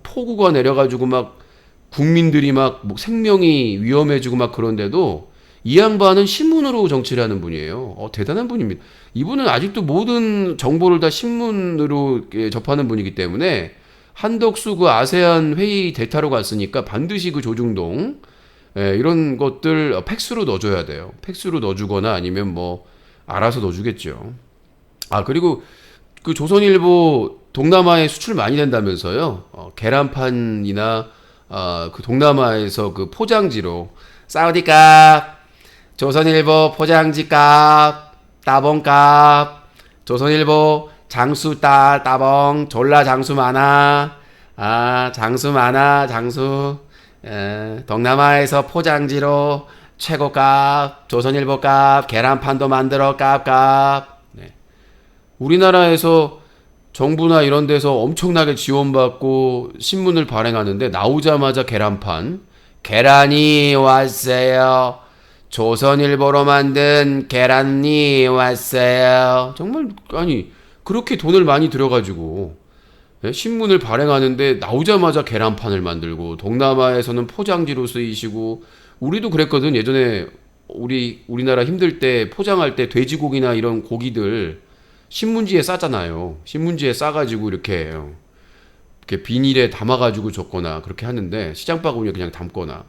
폭우가 내려가지고 막 국민들이 막 생명이 위험해지고 막 그런데도 이 양반은 신문으로 정치를 하는 분이에요. 대단한 분입니다. 이분은 아직도 모든 정보를 다 신문으로 접하는 분이기 때문에 한덕수 그 아세안 회의 대타로 갔으니까 반드시 그 조중동 이런 것들 팩스로 넣어줘야 돼요. 팩스로 넣어주거나 아니면 뭐 알아서 넣어주겠죠. 그리고 그 조선일보 동남아에 수출 많이 된다면서요. 계란판이나 그 동남아에서 그 포장지로 사우디값, 조선일보 포장지값, 따봉값, 조선일보 장수 따봉 졸라 장수 많아. 장수 많아 장수. 동남아에서 포장지로 최고값, 조선일보값, 계란판도 만들어 값. 우리나라에서 정부나 이런 데서 엄청나게 지원받고 신문을 발행하는데 나오자마자 계란판, 계란이 왔어요. 조선일보로 만든 계란이 왔어요. 정말 아니 그렇게 돈을 많이 들여가지고 예? 신문을 발행하는데 나오자마자 계란판을 만들고, 동남아에서는 포장지로 쓰이시고, 우리도 그랬거든. 예전에 우리나라 힘들 때 포장할 때 돼지고기나 이런 고기들 신문지에 싸잖아요. 신문지에 싸가지고 이렇게 비닐에 담아가지고 줬거나 그렇게 하는데, 시장 바구니에 그냥 담거나.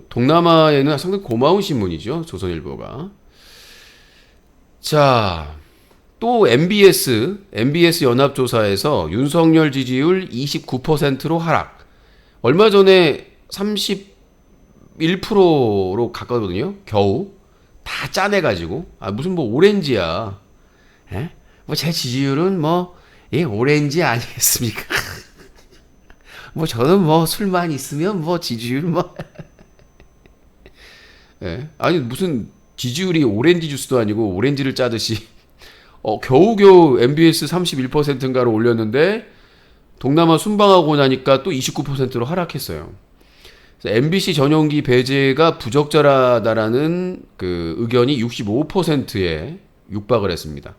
동남아에는 상당히 고마운 신문이죠, 조선일보가. 자, 또 MBS 연합조사에서 윤석열 지지율 29%로 하락. 얼마 전에 31%로 갔거든요. 겨우 다 짜내가지고. 무슨 뭐 오렌지야. 예? 뭐 제 지지율은 뭐 오렌지 아니겠습니까? 뭐 저는 뭐 술만 있으면 뭐 지지율 뭐 예? 아니 무슨 지지율이 오렌지 주스도 아니고 오렌지를 짜듯이 겨우겨우 MBS 31%인가로 올렸는데 동남아 순방하고 나니까 또 29%로 하락했어요. MBC 전용기 배제가 부적절하다라는 그 의견이 65%에 육박을 했습니다.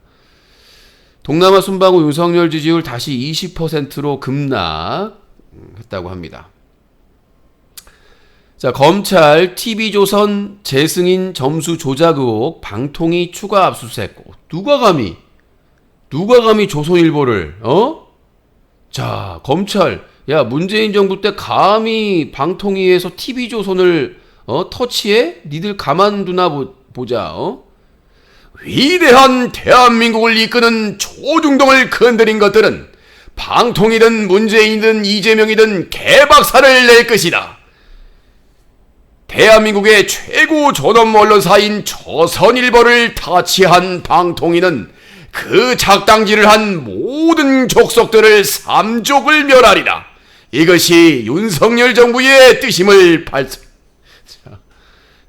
동남아 순방 후 윤석열 지지율 다시 20%로 급락했다고 합니다. 자, 검찰 TV조선 재승인 점수 조작 의혹 방통위 추가 압수수색. 누가 감히 조선일보를 자, 검찰 문재인 정부 때 감히 방통위에서 TV조선을 터치해? 니들 가만두나 보자. 위대한 대한민국을 이끄는 조중동을 건드린 것들은 방통이든 문재인이든 이재명이든 개박살을 낼 것이다. 대한민국의 최고 존엄 언론사인 조선일보를 타치한 방통위는 그 작당질을 한 모든 족속들을 삼족을 멸하리라. 이것이 윤석열 정부의 뜻임을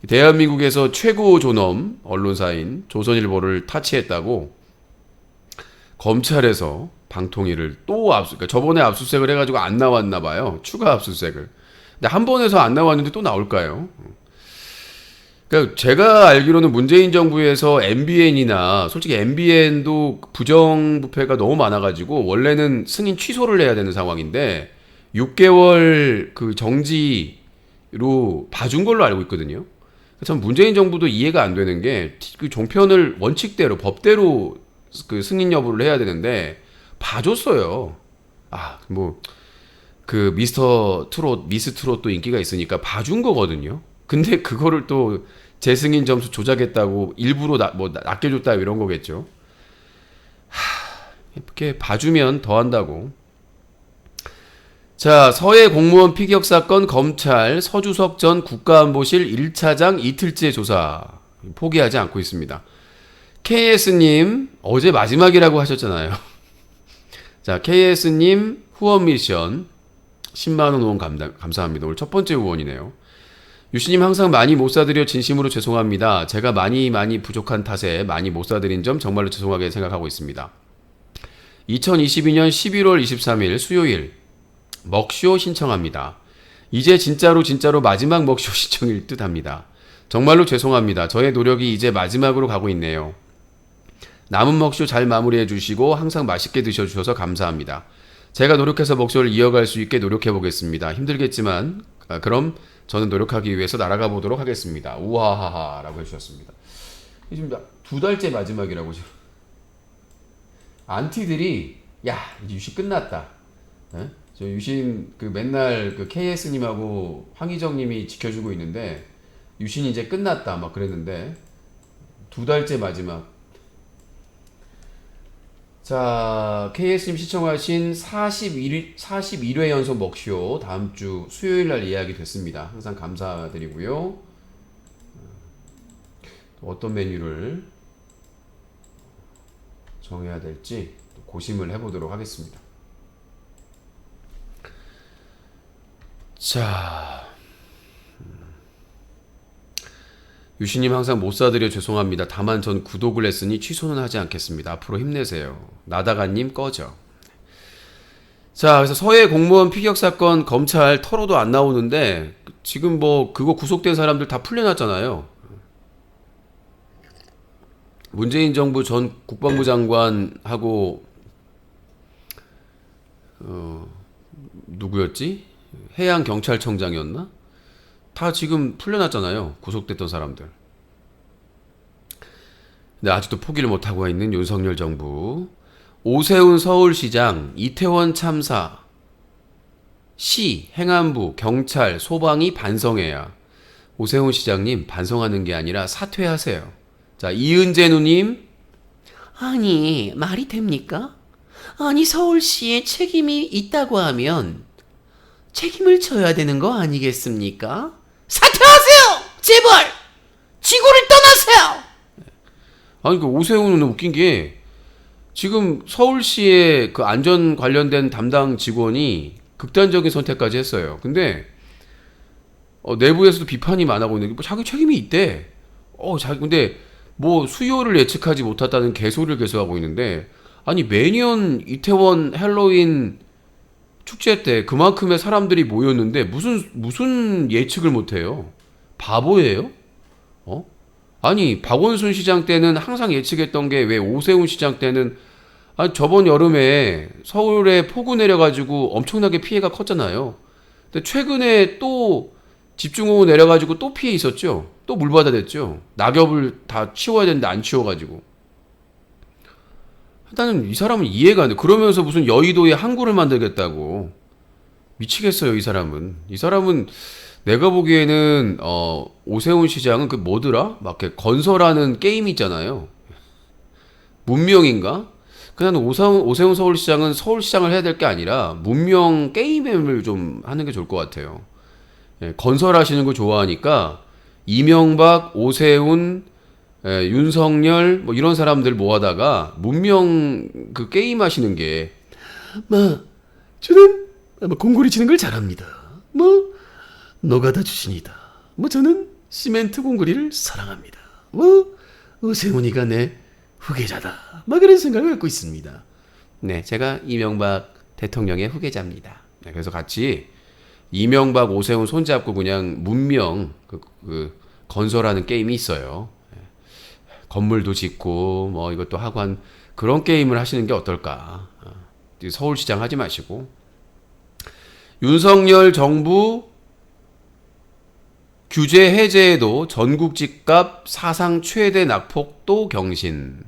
대한민국에서 최고 존엄 언론사인 조선일보를 타치했다고 검찰에서 방통위를 또 그러니까 저번에 압수수색을 해가지고 안 나왔나 봐요. 추가 압수수색을. 근데 한 번에서 안 나왔는데 또 나올까요? 그러니까 제가 알기로는 문재인 정부에서 MBN이나 솔직히 MBN도 부정부패가 너무 많아가지고 원래는 승인 취소를 해야 되는 상황인데 6개월 그 정지로 봐준 걸로 알고 있거든요. 참 문재인 정부도 이해가 안 되는 게 그 종편을 원칙대로 법대로 그 승인 여부를 해야 되는데 봐줬어요. 그 미스터 트롯, 미스 트롯도 인기가 있으니까 봐준 거거든요. 근데 그거를 또 재승인 점수 조작했다고 일부러 낚여줬다 이런 거겠죠. 이렇게 봐주면 더 한다고. 자, 서해 공무원 피격 사건 검찰 서주석 전 국가안보실 1차장 이틀째 조사 포기하지 않고 있습니다. KS님 어제 마지막이라고 하셨잖아요. 자, KS님 후원 미션 10만원 후원 감사합니다. 오늘 첫 번째 후원이네요. 유씨님 항상 많이 못 사드려 진심으로 죄송합니다. 제가 많이 부족한 탓에 많이 못 사드린 점 정말로 죄송하게 생각하고 있습니다. 2022년 11월 23일 수요일 먹쇼 신청합니다. 이제 진짜로 마지막 먹쇼 신청일 듯 합니다. 정말로 죄송합니다. 저의 노력이 이제 마지막으로 가고 있네요. 남은 먹쇼 잘 마무리해 주시고 항상 맛있게 드셔주셔서 감사합니다. 제가 노력해서 먹쇼를 이어갈 수 있게 노력해 보겠습니다. 힘들겠지만 그럼 저는 노력하기 위해서 날아가 보도록 하겠습니다. 우하하하 라고 해주셨습니다. 지금 2달째 마지막이라고 지금. 안티들이 야 이제 유시 끝났다. 에? 저 유신 그 맨날 그 KS님하고 황희정님이 지켜주고 있는데 유신 이제 끝났다 막 그랬는데 2달째 마지막. 자, KS님 시청하신 41회 연속 먹쇼 다음 주 수요일 날 예약이 됐습니다. 항상 감사드리고요. 어떤 메뉴를 정해야 될지 고심을 해보도록 하겠습니다. 자, 유시님 항상 못 사드려 죄송합니다. 다만 전 구독을 했으니 취소는 하지 않겠습니다. 앞으로 힘내세요. 나다가님 꺼져. 자, 그래서 서해 공무원 피격 사건 검찰 털어도 안 나오는데 지금 뭐 그거 구속된 사람들 다 풀려났잖아요. 문재인 정부 전 국방부 장관하고 누구였지? 해양경찰청장이었나? 다 지금 풀려났잖아요. 구속됐던 사람들. 근데 아직도 포기를 못하고 있는 윤석열 정부. 오세훈 서울시장, 이태원 참사, 시, 행안부, 경찰, 소방이 반성해야. 오세훈 시장님 반성하는 게 아니라 사퇴하세요. 자, 이은재 누님. 아니, 말이 됩니까? 아니, 서울시에 책임이 있다고 하면 책임을 져야 되는 거 아니겠습니까? 사퇴하세요! 제발! 지구를 떠나세요! 아니, 그 오세훈은 웃긴 게 지금 서울시의 그 안전 관련된 담당 직원이 극단적인 선택까지 했어요. 근데 내부에서도 비판이 많아고 있는데 뭐 자기 책임이 있대. 근데 뭐 수요를 예측하지 못했다는 개소리를 계속하고 있는데 아니 매년 이태원 헬로윈 축제 때 그만큼의 사람들이 모였는데 무슨 예측을 못해요? 바보예요? 아니 박원순 시장 때는 항상 예측했던 게 왜 오세훈 시장 때는 저번 여름에 서울에 폭우 내려가지고 엄청나게 피해가 컸잖아요. 근데 최근에 또 집중호우 내려가지고 또 피해 있었죠. 또 물바다 됐죠. 낙엽을 다 치워야 되는데 안 치워가지고. 일단은 이 사람은 이해가 안 돼. 그러면서 무슨 여의도에 항구를 만들겠다고. 미치겠어요, 이 사람은. 이 사람은 내가 보기에는 오세훈 시장은 그 뭐더라? 막 이렇게 건설하는 게임 있잖아요. 문명인가? 그냥 오세훈 서울시장은 서울시장을 해야 될 게 아니라 문명 게임을 좀 하는 게 좋을 것 같아요. 예, 건설하시는 거 좋아하니까 이명박, 오세훈, 윤석열 뭐 이런 사람들 모아다가 문명 그 게임 하시는 게 저는 공구리 치는 걸 잘합니다. 노가다 출신이다. 저는 시멘트 공구리를 사랑합니다. 오세훈이가 내 후계자다. 그런 생각을 갖고 있습니다. 네, 제가 이명박 대통령의 후계자입니다. 네, 그래서 같이 이명박, 오세훈 손잡고 그냥 문명 그 건설하는 게임이 있어요. 건물도 짓고 뭐 이것도 하고 한 그런 게임을 하시는 게 어떨까. 서울시장 하지 마시고. 윤석열 정부 규제 해제에도 전국 집값 사상 최대 낙폭도 경신.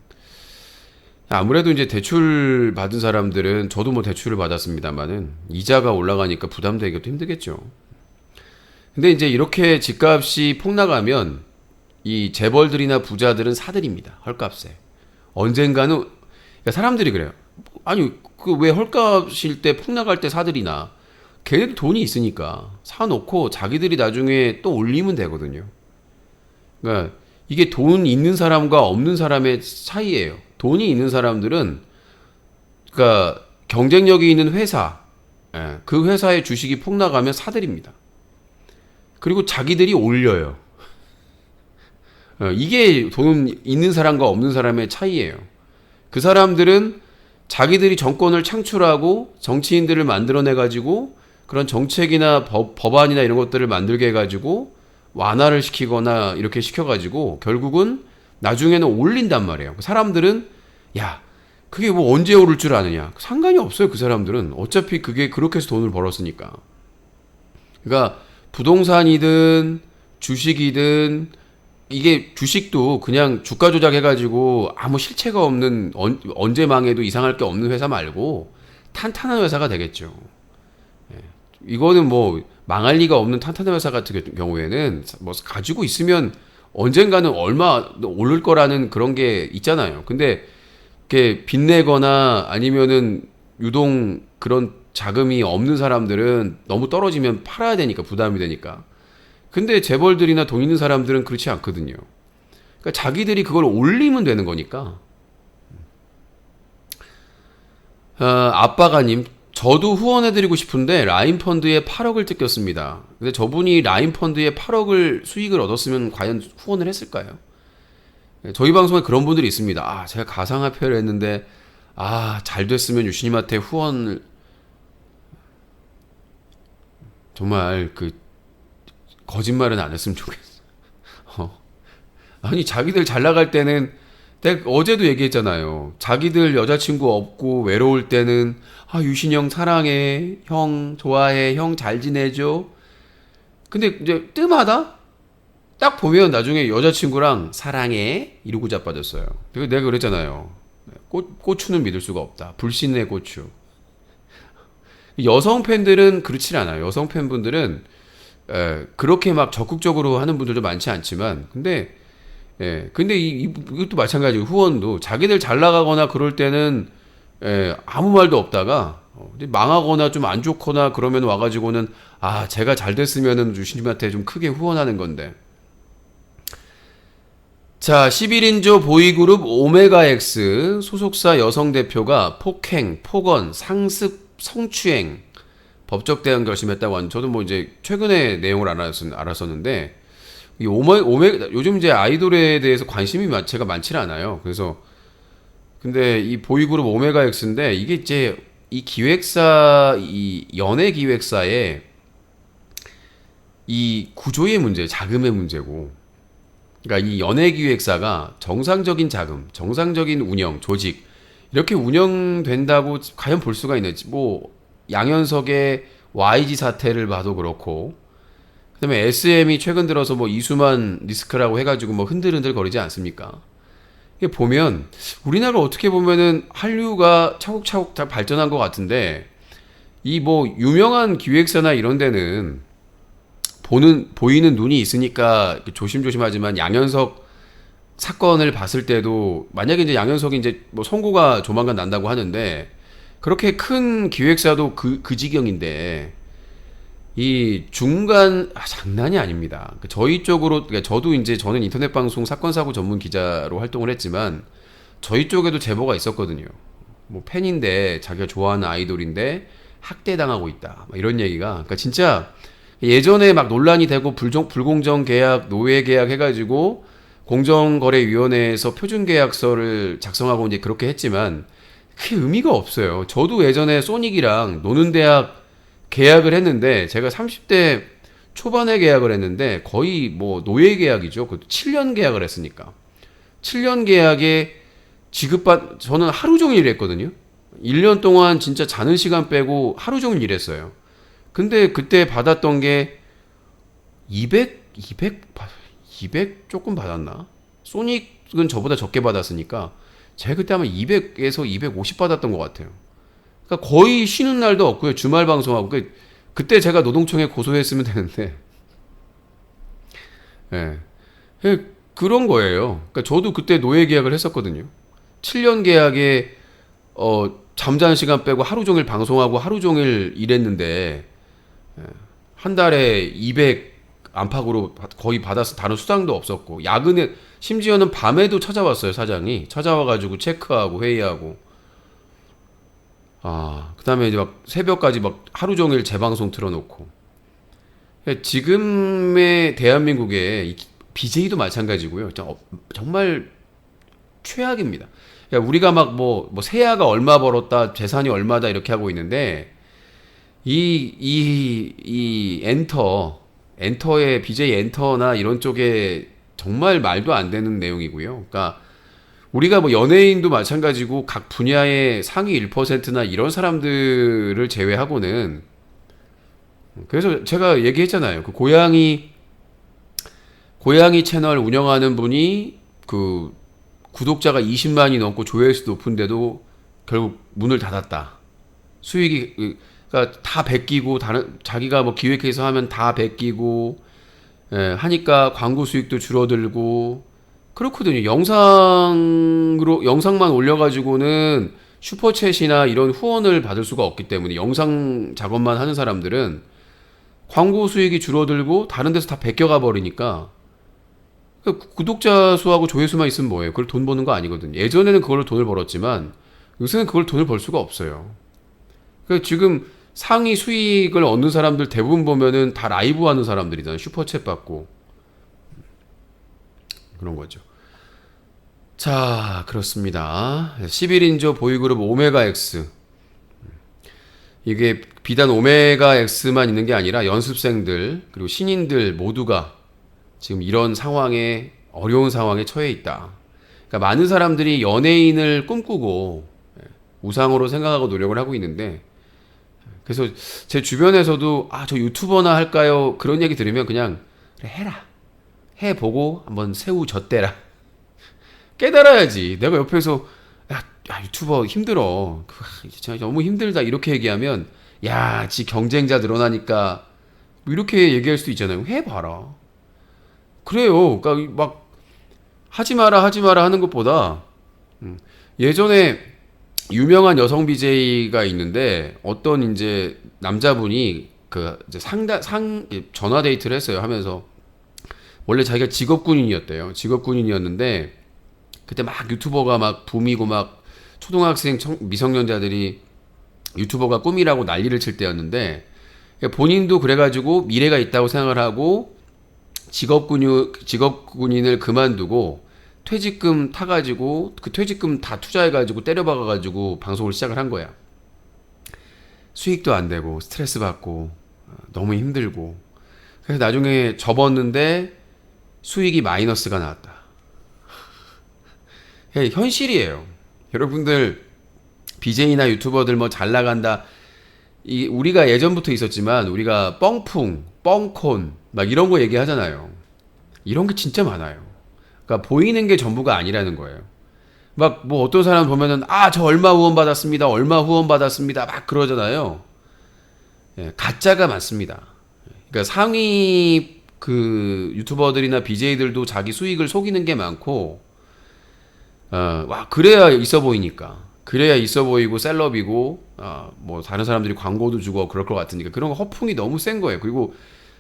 아무래도 이제 대출 받은 사람들은 저도 뭐 대출을 받았습니다만은 이자가 올라가니까 부담되기도 힘들겠죠. 근데 이제 이렇게 집값이 폭락하면 이 재벌들이나 부자들은 사들입니다. 헐값에. 언젠가는 그러니까 사람들이 그래요. 아니 그 왜 헐값일 때 폭락할 때 사들이나. 걔네들 돈이 있으니까 사놓고 자기들이 나중에 또 올리면 되거든요. 그러니까 이게 돈 있는 사람과 없는 사람의 차이예요. 돈이 있는 사람들은 그러니까 경쟁력이 있는 회사, 그 회사의 주식이 폭락하면 사들입니다. 그리고 자기들이 올려요. 이게 돈 있는 사람과 없는 사람의 차이예요. 그 사람들은 자기들이 정권을 창출하고 정치인들을 만들어내가지고 그런 정책이나 법안이나 이런 것들을 만들게 해가지고 완화를 시키거나 이렇게 시켜가지고 결국은 나중에는 올린단 말이에요. 사람들은 야 그게 뭐 언제 오를 줄 아느냐. 상관이 없어요. 그 사람들은 어차피 그게 그렇게 해서 돈을 벌었으니까. 그러니까 부동산이든 주식이든 이게 주식도 그냥 주가 조작해가지고 아무 실체가 없는 언제 망해도 이상할 게 없는 회사 말고 탄탄한 회사가 되겠죠. 이거는 뭐 망할 리가 없는 탄탄한 회사 같은 경우에는 뭐 가지고 있으면 언젠가는 얼마 오를 거라는 그런 게 있잖아요. 근데 이렇게 빚내거나 아니면은 유동 그런 자금이 없는 사람들은 너무 떨어지면 팔아야 되니까 부담이 되니까. 근데 재벌들이나 돈 있는 사람들은 그렇지 않거든요. 그러니까 자기들이 그걸 올리면 되는 거니까. 아빠가님, 저도 후원해드리고 싶은데 라인펀드에 8억을 뜯겼습니다. 근데 저분이 라인펀드에 8억을 수익을 얻었으면 과연 후원을 했을까요? 저희 방송에 그런 분들이 있습니다. 제가 가상화폐를 했는데 잘 됐으면 유신님한테 후원을 정말 거짓말은 안 했으면 좋겠어. 아니 자기들 잘 나갈 때는 내가 어제도 얘기했잖아요. 자기들 여자친구 없고 외로울 때는 아, 유신이 형 사랑해, 형 좋아해, 형 잘 지내줘. 근데 이제 뜸하다? 딱 보면 나중에 여자친구랑 사랑해 이러고 자빠졌어요. 내가 그랬잖아요. 고추는 믿을 수가 없다. 불신의 고추. 여성 팬들은 그렇지 않아요. 여성 팬분들은 그렇게 막 적극적으로 하는 분들도 많지 않지만, 근데 이것도 마찬가지고 후원도 자기들 잘 나가거나 그럴 때는 아무 말도 없다가 이제 망하거나 좀 안 좋거나 그러면 와가지고는 아 제가 잘 됐으면은 유신님한테 좀 크게 후원하는 건데. 자, 11인조 보이그룹 오메가X 소속사 여성 대표가 폭행, 폭언, 상습, 성추행 법적 대응 결심했다고 하는, 저도 뭐 이제 최근에 내용을 알았었는데 이 요즘 이제 아이돌에 대해서 관심이 제가 많지 않아요. 그래서 근데 이 보이그룹 오메가X인데 이게 이제 이 기획사, 이 연예 기획사의 이 구조의 문제, 자금의 문제고, 그러니까 이 연예 기획사가 정상적인 자금, 정상적인 운영, 조직 이렇게 운영된다고 과연 볼 수가 있는지. 뭐 양현석의 YG 사태를 봐도 그렇고, 그다음에 SM이 최근 들어서 뭐 이수만 리스크라고 해가지고 뭐 흔들흔들 거리지 않습니까? 이게 보면 우리나라 어떻게 보면은 한류가 차곡차곡 다 발전한 것 같은데, 이 뭐 유명한 기획사나 이런 데는 보이는 눈이 있으니까 조심조심하지만 양현석 사건을 봤을 때도 만약에 이제 양현석이 이제 뭐 선고가 조만간 난다고 하는데, 그렇게 큰 기획사도 그 지경인데 이 중간 장난이 아닙니다. 저희 쪽으로, 그러니까 저는 인터넷 방송 사건 사고 전문 기자로 활동을 했지만 저희 쪽에도 제보가 있었거든요. 뭐 팬인데 자기가 좋아하는 아이돌인데 학대당하고 있다, 막 이런 얘기가. 그러니까 진짜 예전에 막 논란이 되고 불공정 계약, 노예 계약 해가지고 공정거래위원회에서 표준계약서를 작성하고 이제 그렇게 했지만 그게 의미가 없어요. 저도 예전에 소닉이랑 노는 대학 계약을 했는데, 제가 30대 초반에 계약을 했는데 거의 뭐 노예 계약이죠. 그것도 7년 계약을 했으니까. 7년 계약에 저는 하루 종일 일했거든요. 1년 동안 진짜 자는 시간 빼고 하루 종일 일했어요. 근데 그때 받았던 게 200 조금 받았나? 소닉은 저보다 적게 받았으니까 제가 그때 아마 200에서 250 받았던 것 같아요. 그러니까 거의 쉬는 날도 없고요. 주말 방송하고. 그때 제가 노동청에 고소했으면 되는데, 예. 그런 거예요. 그러니까 저도 그때 노예 계약을 했었거든요. 7년 계약에 잠자는 시간 빼고 하루 종일 방송하고 하루 종일 일했는데, 한 달에 200 안팎으로 거의 받아서 다른 수당도 없었고, 야근에 심지어는 밤에도 찾아왔어요. 사장이 찾아와가지고 체크하고 회의하고. 그다음에 이제 막 새벽까지 막 하루 종일 재방송 틀어놓고. 지금의 대한민국의 BJ도 마찬가지고요. 정말 최악입니다. 그러니까 우리가 막 뭐 세아가 얼마 벌었다, 재산이 얼마다 이렇게 하고 있는데, 이 엔터의 BJ 엔터나 이런 쪽에 정말 말도 안 되는 내용이고요. 그러니까 우리가 뭐 연예인도 마찬가지고 각 분야의 상위 1%나 이런 사람들을 제외하고는, 그래서 제가 얘기했잖아요. 그 고양이 채널 운영하는 분이 그 구독자가 20만이 넘고 조회수 높은데도 결국 문을 닫았다. 수익이 그러니까 다 베끼고, 자기가 뭐 기획해서 하면 다 베끼고, 하니까 광고 수익도 줄어들고 그렇거든요. 영상만 올려가지고는 슈퍼챗이나 이런 후원을 받을 수가 없기 때문에, 영상 작업만 하는 사람들은 광고 수익이 줄어들고 다른 데서 다 베껴가 버리니까 구독자 수하고 조회수만 있으면 뭐예요? 그걸 돈 버는 거 아니거든요. 예전에는 그걸로 돈을 벌었지만 요새는 그걸 돈을 벌 수가 없어요. 그러니까 지금 상위 수익을 얻는 사람들 대부분 보면은 다 라이브 하는 사람들이잖아요. 슈퍼챗 받고. 그런 거죠. 자, 그렇습니다. 11인조 보이그룹 오메가X. 이게 비단 오메가X만 있는 게 아니라 연습생들 그리고 신인들 모두가 지금 이런 상황에, 어려운 상황에 처해 있다. 그러니까 그러니까 많은 사람들이 연예인을 꿈꾸고 우상으로 생각하고 노력을 하고 있는데, 그래서 제 주변에서도 저 유튜버나 할까요? 그런 얘기 들으면 그냥 그래, 해라. 해보고 한번 새우 젓대라. 깨달아야지. 내가 옆에서 야, 유튜버 힘들어. 진짜 너무 힘들다. 이렇게 얘기하면 야, 지 경쟁자 늘어나니까 뭐 이렇게 얘기할 수도 있잖아요. 해봐라. 그래요. 그러니까 막 하지 마라 하는 것보다 예전에 유명한 여성 BJ가 있는데 어떤 이제 남자분이 그 이제 전화 데이트를 했어요. 하면서 원래 자기가 직업군인이었대요. 직업군인이었는데 그때 막 유튜버가 막 붐이고 막 초등학생 미성년자들이 유튜버가 꿈이라고 난리를 칠 때였는데 본인도 그래가지고 미래가 있다고 생각을 하고 직업군인을 그만두고 퇴직금 타가지고 그 퇴직금 다 투자해가지고 때려박아가지고 방송을 시작을 한 거야. 수익도 안 되고 스트레스 받고 너무 힘들고 그래서 나중에 접었는데 수익이 마이너스가 나왔다. 현실이에요. 여러분들 BJ나 유튜버들 뭐 잘 나간다. 우리가 예전부터 있었지만 우리가 뻥풍, 뻥콘 막 이런 거 얘기하잖아요. 이런 게 진짜 많아요. 그러니까 보이는 게 전부가 아니라는 거예요. 막 뭐 어떤 사람 보면은 저 얼마 후원 받았습니다. 얼마 후원 받았습니다. 막 그러잖아요. 가짜가 많습니다. 그러니까 상위 그 유튜버들이나 BJ들도 자기 수익을 속이는 게 많고 그래야 있어 보이니까. 그래야 있어 보이고 셀럽이고 뭐 다른 사람들이 광고도 주고 그럴 것 같으니까 그런 거 허풍이 너무 센 거예요. 그리고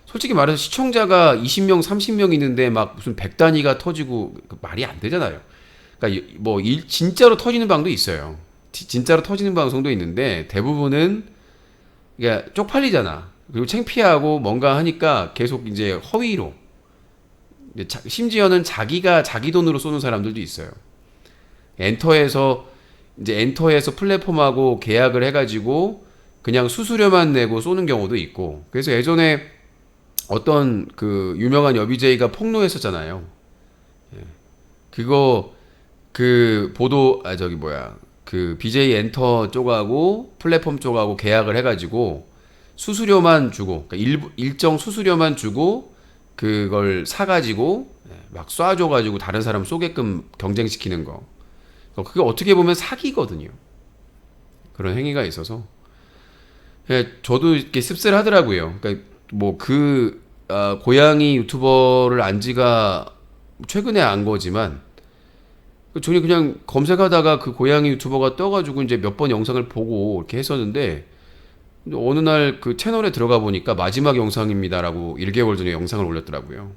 솔직히 말해서 시청자가 20명, 30명 있는데 막 무슨 100단위가 터지고 말이 안 되잖아요. 그러니까 뭐 진짜로 터지는 방도 있어요. 진짜로 터지는 방송도 있는데 대부분은 그러니까 쪽팔리잖아. 그리고 창피하고 뭔가 하니까 계속 이제 허위로 심지어는 자기가 자기 돈으로 쏘는 사람들도 있어요. 엔터에서 플랫폼하고 계약을 해가지고 그냥 수수료만 내고 쏘는 경우도 있고. 그래서 예전에 어떤 그 유명한 여비제이가 폭로했었잖아요. 그거 그 보도 그 BJ 엔터 쪽하고 플랫폼 쪽하고 계약을 해가지고 수수료만 주고 그러니까 일정 수수료만 주고 그걸 사가지고 막 쏴줘가지고 다른 사람 쏘게끔 경쟁시키는 거. 그게 어떻게 보면 사기거든요. 그런 행위가 있어서 저도 이렇게 씁쓸하더라고요. 그러니까 뭐 고양이 유튜버를 안 지가 최근에 안 거지만 저는 그냥 검색하다가 그 고양이 유튜버가 떠가지고 이제 몇 번 영상을 보고 이렇게 했었는데 어느 날 그 채널에 들어가 보니까 마지막 영상입니다라고 1개월 전에 영상을 올렸더라고요.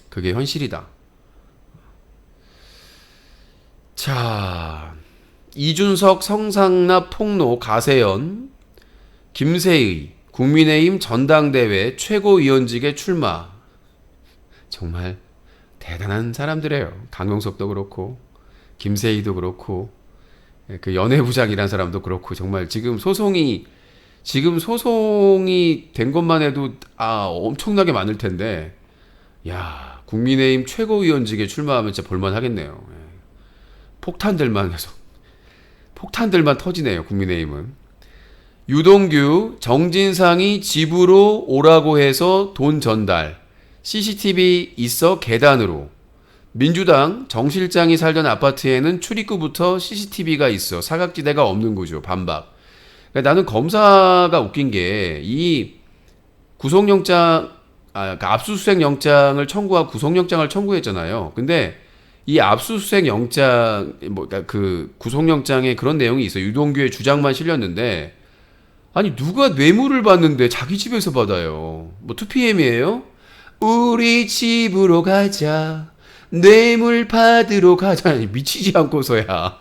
그게 현실이다. 자, 이준석 성상납 폭로 가세연, 김세의 국민의힘 전당대회 최고위원직에 출마. 정말 대단한 사람들이에요. 강용석도 그렇고 김세희도 그렇고 그 연애부장이라는 사람도 그렇고 정말 지금 소송이 된 것만 해도 엄청나게 많을 텐데 야 국민의힘 최고위원직에 출마하면 진짜 볼만하겠네요. 폭탄들만 터지네요. 국민의힘은. 유동규 정진상이 집으로 오라고 해서 돈 전달. CCTV 있어 계단으로. 민주당 정 실장이 살던 아파트에는 출입구부터 CCTV가 있어 사각지대가 없는 구조. 반박. 그러니까 나는 검사가 웃긴 게 이 구속영장 그러니까 압수수색 영장을 청구하고 구속영장을 청구했잖아요. 근데 이 압수수색 영장 그러니까 그 구속영장에 그런 내용이 있어요. 유동규의 주장만 실렸는데 아니 누가 뇌물을 받는데 자기 집에서 받아요. 뭐 2PM이에요? 우리 집으로 가자. 뇌물 받으러 가자. 아니, 미치지 않고서야.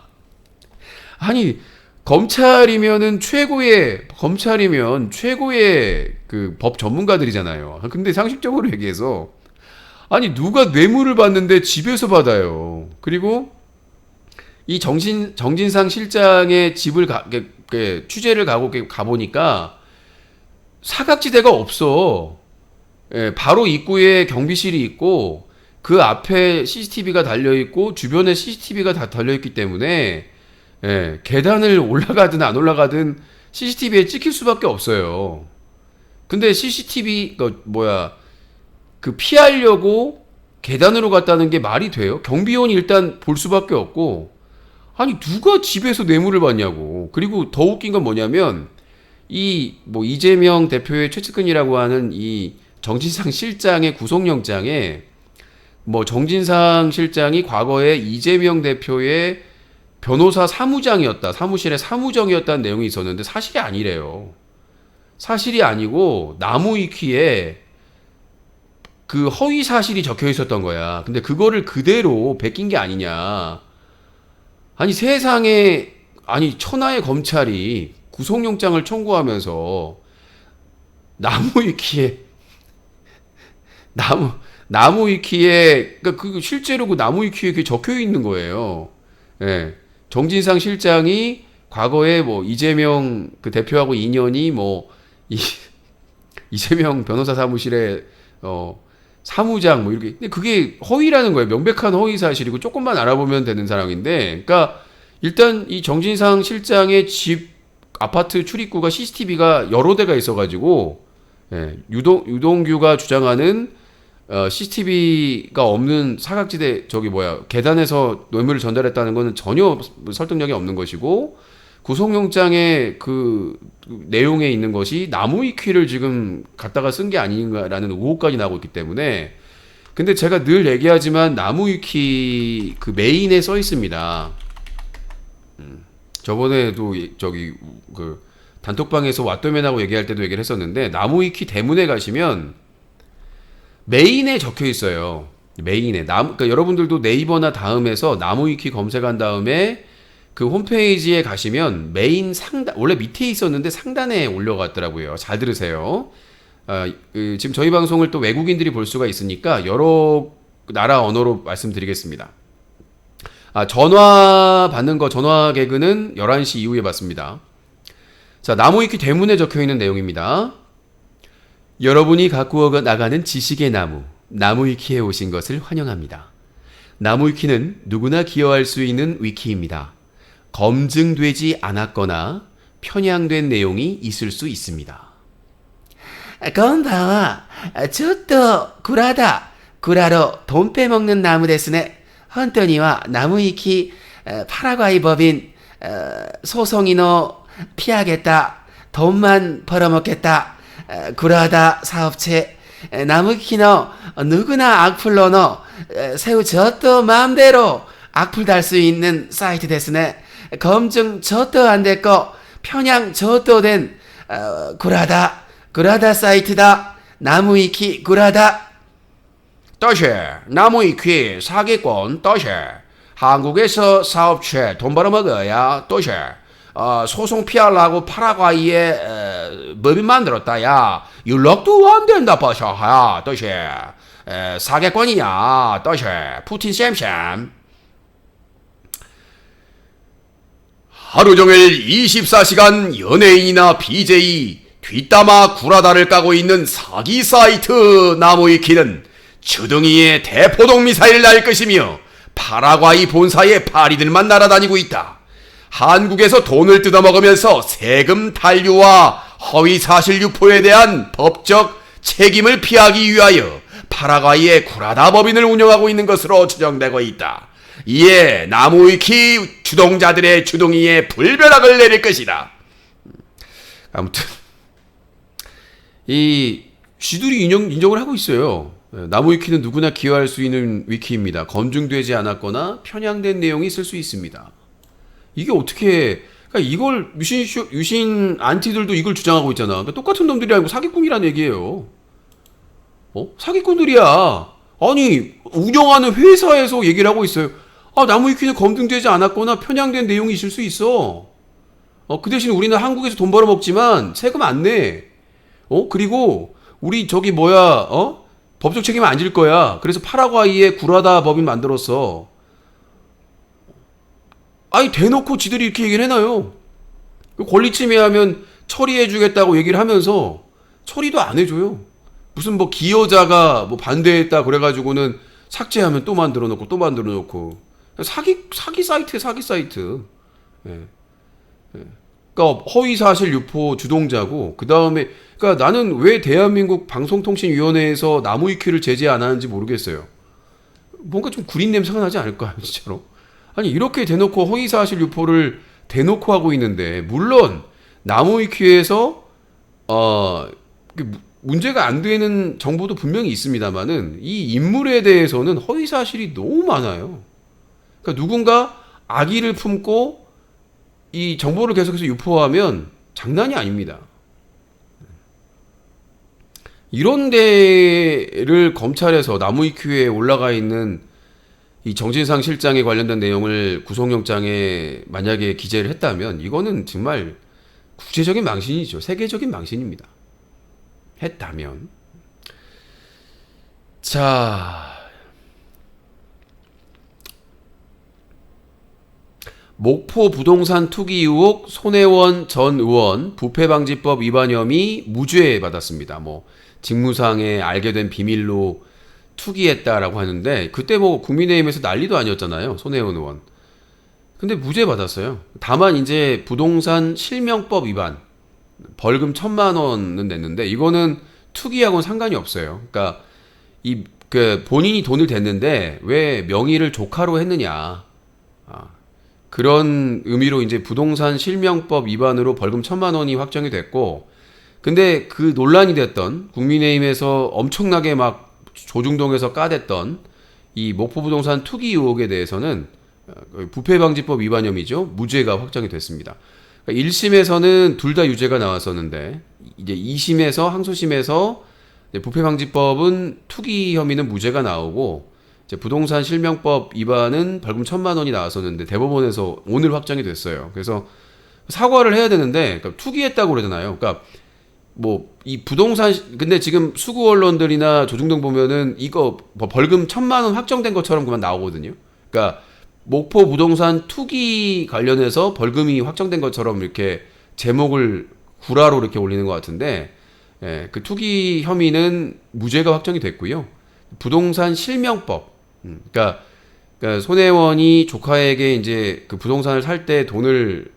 아니 검찰이면 최고의 그 법 전문가들이잖아요. 근데 상식적으로 얘기해서 아니 누가 뇌물을 받는데 집에서 받아요. 그리고 이 정진상 실장의 집을 취재를 가보니까 사각지대가 없어. 바로 입구에 경비실이 있고 그 앞에 CCTV가 달려있고 주변에 CCTV가 다 달려있기 때문에 예, 계단을 올라가든 안 올라가든 CCTV에 찍힐 수밖에 없어요. 근데 CCTV 그 피하려고 계단으로 갔다는 게 말이 돼요? 경비원이 일단 볼 수밖에 없고, 아니 누가 집에서 뇌물을 받냐고. 그리고 더 웃긴 건 뭐냐면 이재명 대표의 최측근이라고 하는 이 정진상 실장의 구속영장에 정진상 실장이 과거에 이재명 대표의 변호사 사무실의 사무정이었다는 내용이 있었는데 사실이 아니래요. 사실이 아니고 나무위키에 그 허위 사실이 적혀 있었던 거야. 근데 그거를 그대로 베낀 게 아니냐. 아니 세상에, 아니 천하의 검찰이 구속영장을 청구하면서 나무위키에 그러니까 그 실제로 그 나무위키에 그게 적혀 있는 거예요. 예. 정진상 실장이 과거에 이재명 그 대표하고 인연이 이재명 변호사 사무실에 사무장 이렇게. 근데 그게 허위라는 거예요. 명백한 허위 사실이고 조금만 알아보면 되는 사람인데, 그러니까 일단 이 정진상 실장의 집 아파트 출입구가 CCTV가 여러 대가 있어가지고, 예, 유동규가 주장하는 CCTV가 없는 사각지대 계단에서 뇌물을 전달했다는 거는 전혀 설득력이 없는 것이고, 구속영장의 그 내용에 있는 것이 나무위키를 지금 갖다가 쓴 게 아닌가라는 의혹까지 나오고 있기 때문에. 근데 제가 늘 얘기하지만 나무위키 그 메인에 써 있습니다. 저번에도 그 단톡방에서 왓더맨하고 얘기할 때도 얘기를 했었는데, 나무위키 대문에 가시면 메인에 적혀 있어요. 메인에 그러니까 여러분들도 네이버나 다음에서 나무위키 검색한 다음에 그 홈페이지에 가시면 메인 상단, 원래 밑에 있었는데 상단에 올려갔더라고요. 잘 들으세요. 지금 저희 방송을 또 외국인들이 볼 수가 있으니까 여러 나라 언어로 말씀드리겠습니다. 전화 받는 거, 전화 개그는 11시 이후에 받습니다. 자, 나무위키 대문에 적혀 있는 내용입니다. 여러분이 갖고 나가는 지식의 나무, 나무위키에 오신 것을 환영합니다. 나무위키는 누구나 기여할 수 있는 위키입니다. 검증되지 않았거나 편향된 내용이 있을 수 있습니다. こんばんは。ちょっと蔵だ。蔵のトンペ먹는 나무ですね。本当にはナムイキパラ과이 법인 소송인을 피하겠다. 돈만 벌어먹겠다. 구라다 사업체 나무위키는 누구나 악플로는 새우 저도 마음대로 악플 달 수 있는 사이트 ですね. 검증 저도 안 됐고 편향 저도 된 구라다 사이트다. 나무위키 구라다. 또시 나무위키 사기꾼. 또시 한국에서 사업체 돈 벌어먹어야. 또시 소송 피하려고 파라과이에 법인 만들었다. 야 연락도 안 된다. 버셔. 또시 사기꾼이야. 또시 푸틴 쌤쌤. 하루 종일 24시간 연예인이나 BJ 뒷담화 구라다를 까고 있는 사기 사이트 나무위키는 주둥이에 대포동 미사일을 날 것이며 파라과이 본사의 파리들만 날아다니고 있다. 한국에서 돈을 뜯어먹으면서 세금 탈루와 허위 사실 유포에 대한 법적 책임을 피하기 위하여 파라과이의 구라다 법인을 운영하고 있는 것으로 추정되고 있다. 이에 나무위키 주동자들의 주둥이에 불벼락을 내릴 것이다. 아무튼 쥐들이 인정을 하고 있어요. 나무위키는 누구나 기여할 수 있는 위키입니다. 검증되지 않았거나 편향된 내용이 있을 수 있습니다. 이게 어떻게, 그러니까 이걸 유신 안티들도 이걸 주장하고 있잖아. 그러니까 똑같은 놈들이 아니고 사기꾼이라는 얘기예요. 사기꾼들이야. 아니 운영하는 회사에서 얘기를 하고 있어요. 나무위키는 검증되지 않았거나 편향된 내용이 있을 수 있어. 그 대신 우리는 한국에서 돈 벌어먹지만 세금 안 내. 그리고 우리 법적 책임 안 질 거야. 그래서 파라과이에 구라다 법인 만들었어. 아니 대놓고 지들이 이렇게 얘기를 해놔요. 권리 침해하면 처리해주겠다고 얘기를 하면서 처리도 안 해줘요. 무슨 기여자가 반대했다 그래가지고는 삭제하면 또 만들어 놓고 또 만들어 놓고 사기 사이트에 사기 사이트. 예. 그러니까 허위 사실 유포 주동자고 그다음에 그러니까 나는 왜 대한민국 방송통신위원회에서 나무위키를 제재 안 하는지 모르겠어요. 뭔가 좀 구린 냄새가 나지 않을까요, 진짜로? 아니 이렇게 대놓고 허위 사실 유포를 대놓고 하고 있는데 물론 나무위키에서 문제가 안 되는 정보도 분명히 있습니다만은 이 인물에 대해서는 허위 사실이 너무 많아요. 그러니까 누군가 악의를 품고 이 정보를 계속해서 유포하면 장난이 아닙니다. 이런 데를 검찰에서 나무위키에 올라가 있는 이 정진상 실장에 관련된 내용을 구속영장에 만약에 기재를 했다면 이거는 정말 국제적인 망신이죠. 세계적인 망신입니다. 했다면. 자, 목포 부동산 투기 의혹 손혜원 전 의원 부패방지법 위반 혐의 무죄 받았습니다. 뭐 직무상에 알게 된 비밀로 투기했다라고 하는데 그때 뭐 국민의힘에서 난리도 아니었잖아요. 손혜원 의원. 근데 무죄 받았어요. 다만 이제 부동산 실명법 위반 벌금 1,000만 원은 냈는데 이거는 투기하고는 상관이 없어요. 그러니까 그 본인이 돈을 댔는데 왜 명의를 조카로 했느냐. 그런 의미로 이제 부동산 실명법 위반으로 벌금 1,000만 원이 확정이 됐고, 근데 그 논란이 됐던 국민의힘에서 엄청나게 막 조중동에서 까댔던 이 목포 부동산 투기 의혹에 대해서는 부패방지법 위반 혐의죠. 무죄가 확정이 됐습니다. 1심에서는 둘 다 유죄가 나왔었는데 이제 2심에서 항소심에서 부패방지법은 투기 혐의는 무죄가 나오고 이제 부동산 실명법 위반은 벌금 1,000만 원이 나왔었는데 대법원에서 오늘 확정이 됐어요. 그래서 사과를 해야 되는데 그러니까 투기했다고 그러잖아요. 그러니까 뭐 이 부동산 근데 지금 수구 언론들이나 조중동 보면은 이거 뭐 벌금 1,000만 원 확정된 것처럼 그만 나오거든요. 그러니까 목포 부동산 투기 관련해서 벌금이 확정된 것처럼 이렇게 제목을 구라로 이렇게 올리는 것 같은데, 예, 그 투기 혐의는 무죄가 확정이 됐고요. 부동산 실명법, 그러니까 손혜원이 조카에게 이제 그 부동산을 살 때 돈을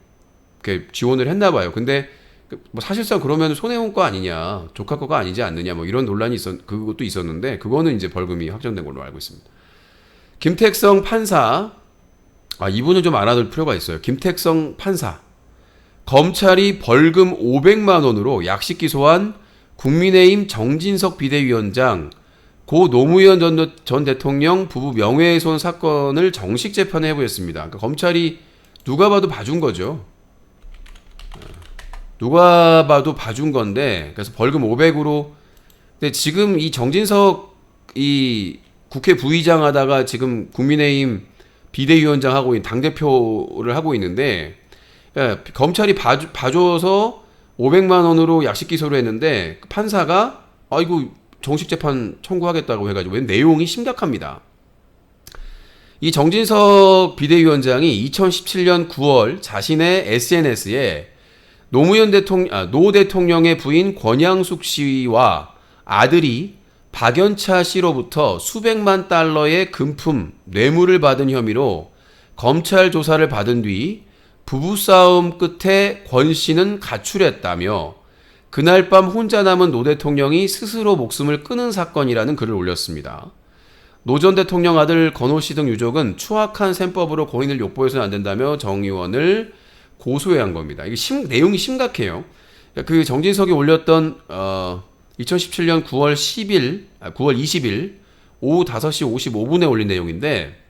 이렇게 지원을 했나 봐요. 근데 뭐 사실상 그러면 손혜원 거 아니냐, 조카 거가 아니지 않느냐, 뭐 이런 논란이 그것도 있었는데 그거는 이제 벌금이 확정된 걸로 알고 있습니다. 김택성 판사. 이분은 좀 알아둘 필요가 있어요. 김택성 판사. 검찰이 벌금 500만 원으로 약식 기소한 국민의힘 정진석 비대위원장, 고 노무현 전 대통령 부부 명예훼손 사건을 정식 재판에 해부했습니다. 그러니까 검찰이 누가 봐도 봐준 거죠. 누가 봐도 봐준 건데, 그래서 벌금 500으로. 근데 지금 이 정진석 이 국회 부의장 하다가 지금 국민의힘 비대위원장 하고 있는 당대표를 하고 있는데, 검찰이 봐줘서 500만 원으로 약식 기소를 했는데 판사가 이거 정식 재판 청구하겠다고 해가지고 내용이 심각합니다. 이 정진석 비대위원장이 2017년 9월 자신의 SNS에 노 대통령의 부인 권양숙 씨와 아들이 박연차 씨로부터 수백만 달러의 금품, 뇌물을 받은 혐의로 검찰 조사를 받은 뒤 부부싸움 끝에 권 씨는 가출했다며 그날 밤 혼자 남은 노 대통령이 스스로 목숨을 끊은 사건이라는 글을 올렸습니다. 노 전 대통령 아들 권오 씨 등 유족은 추악한 셈법으로 고인을 욕보해서는 안 된다며 정 의원을 고소해야 한 겁니다. 이게 내용이 심각해요. 그 정진석이 올렸던 2017년 9월 20일 오후 5시 55분에 올린 내용인데,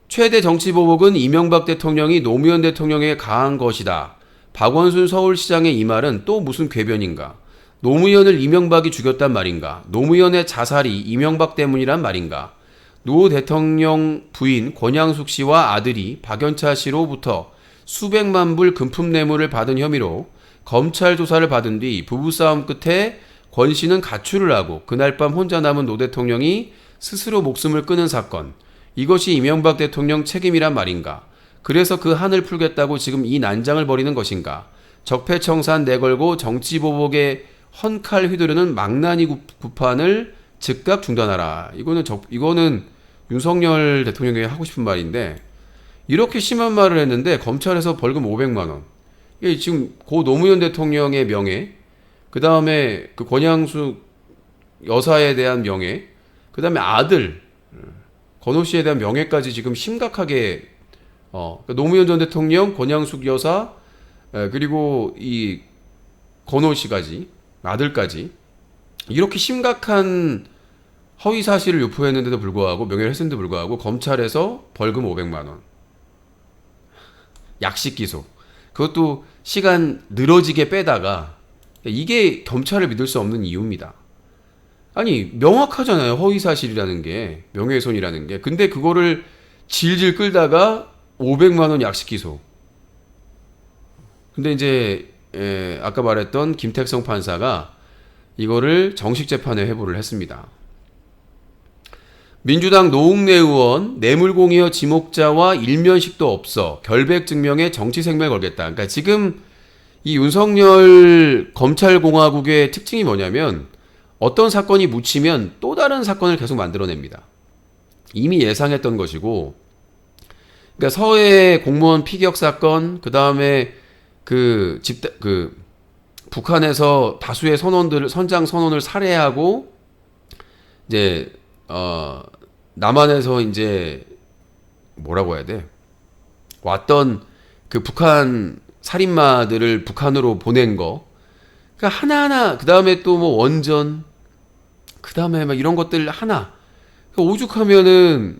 최대 정치보복은 이명박 대통령이 노무현 대통령에게 가한 것이다. 박원순 서울시장의 이 말은 또 무슨 궤변인가? 노무현을 이명박이 죽였단 말인가? 노무현의 자살이 이명박 때문이란 말인가? 노 대통령 부인 권양숙 씨와 아들이 박연차 씨로부터 수백만 불 금품 뇌물을 받은 혐의로 검찰 조사를 받은 뒤 부부싸움 끝에 권 씨는 가출을 하고 그날 밤 혼자 남은 노 대통령이 스스로 목숨을 끊은 사건. 이것이 이명박 대통령 책임이란 말인가? 그래서 그 한을 풀겠다고 지금 이 난장을 벌이는 것인가? 적폐청산 내걸고 정치보복에 헌칼 휘두르는 망나니 구판을 즉각 중단하라. 이거는 윤석열 대통령이 하고 싶은 말인데 이렇게 심한 말을 했는데 검찰에서 벌금 500만 원. 이게 지금 고 노무현 대통령의 명예, 그 다음에 그 권양숙 여사에 대한 명예, 그 다음에 아들 건호 씨에 대한 명예까지 지금 심각하게 그러니까 노무현 전 대통령, 권양숙 여사, 그리고 이 건호 씨까지 아들까지 이렇게 심각한 허위 사실을 유포했는데도 불구하고 명예를 했는데도 불구하고 검찰에서 벌금 500만 원, 약식 기소, 그것도 시간 늘어지게 빼다가 이게 검찰을 믿을 수 없는 이유입니다. 아니 명확하잖아요. 허위 사실이라는 게 명예훼손이라는 게. 근데 그거를 질질 끌다가 500만 원 약식 기소. 근데 이제 아까 말했던 김택성 판사가 이거를 정식 재판에 회부를 했습니다. 민주당 노웅래 의원 뇌물공여 지목자와 일면식도 없어 결백 증명에 정치 생명을 걸겠다. 그러니까 지금 이 윤석열 검찰공화국의 특징이 뭐냐면 어떤 사건이 묻히면 또 다른 사건을 계속 만들어냅니다. 이미 예상했던 것이고, 그러니까 서해 공무원 피격 사건, 그 다음에 북한에서 다수의 선장 선원을 살해하고 이제 남한에서 이제 뭐라고 해야 돼? 왔던 그 북한 살인마들을 북한으로 보낸 거. 그러니까 하나하나, 그 다음에 또 뭐 원전, 그 다음에 막 이런 것들 하나. 그러니까 오죽하면은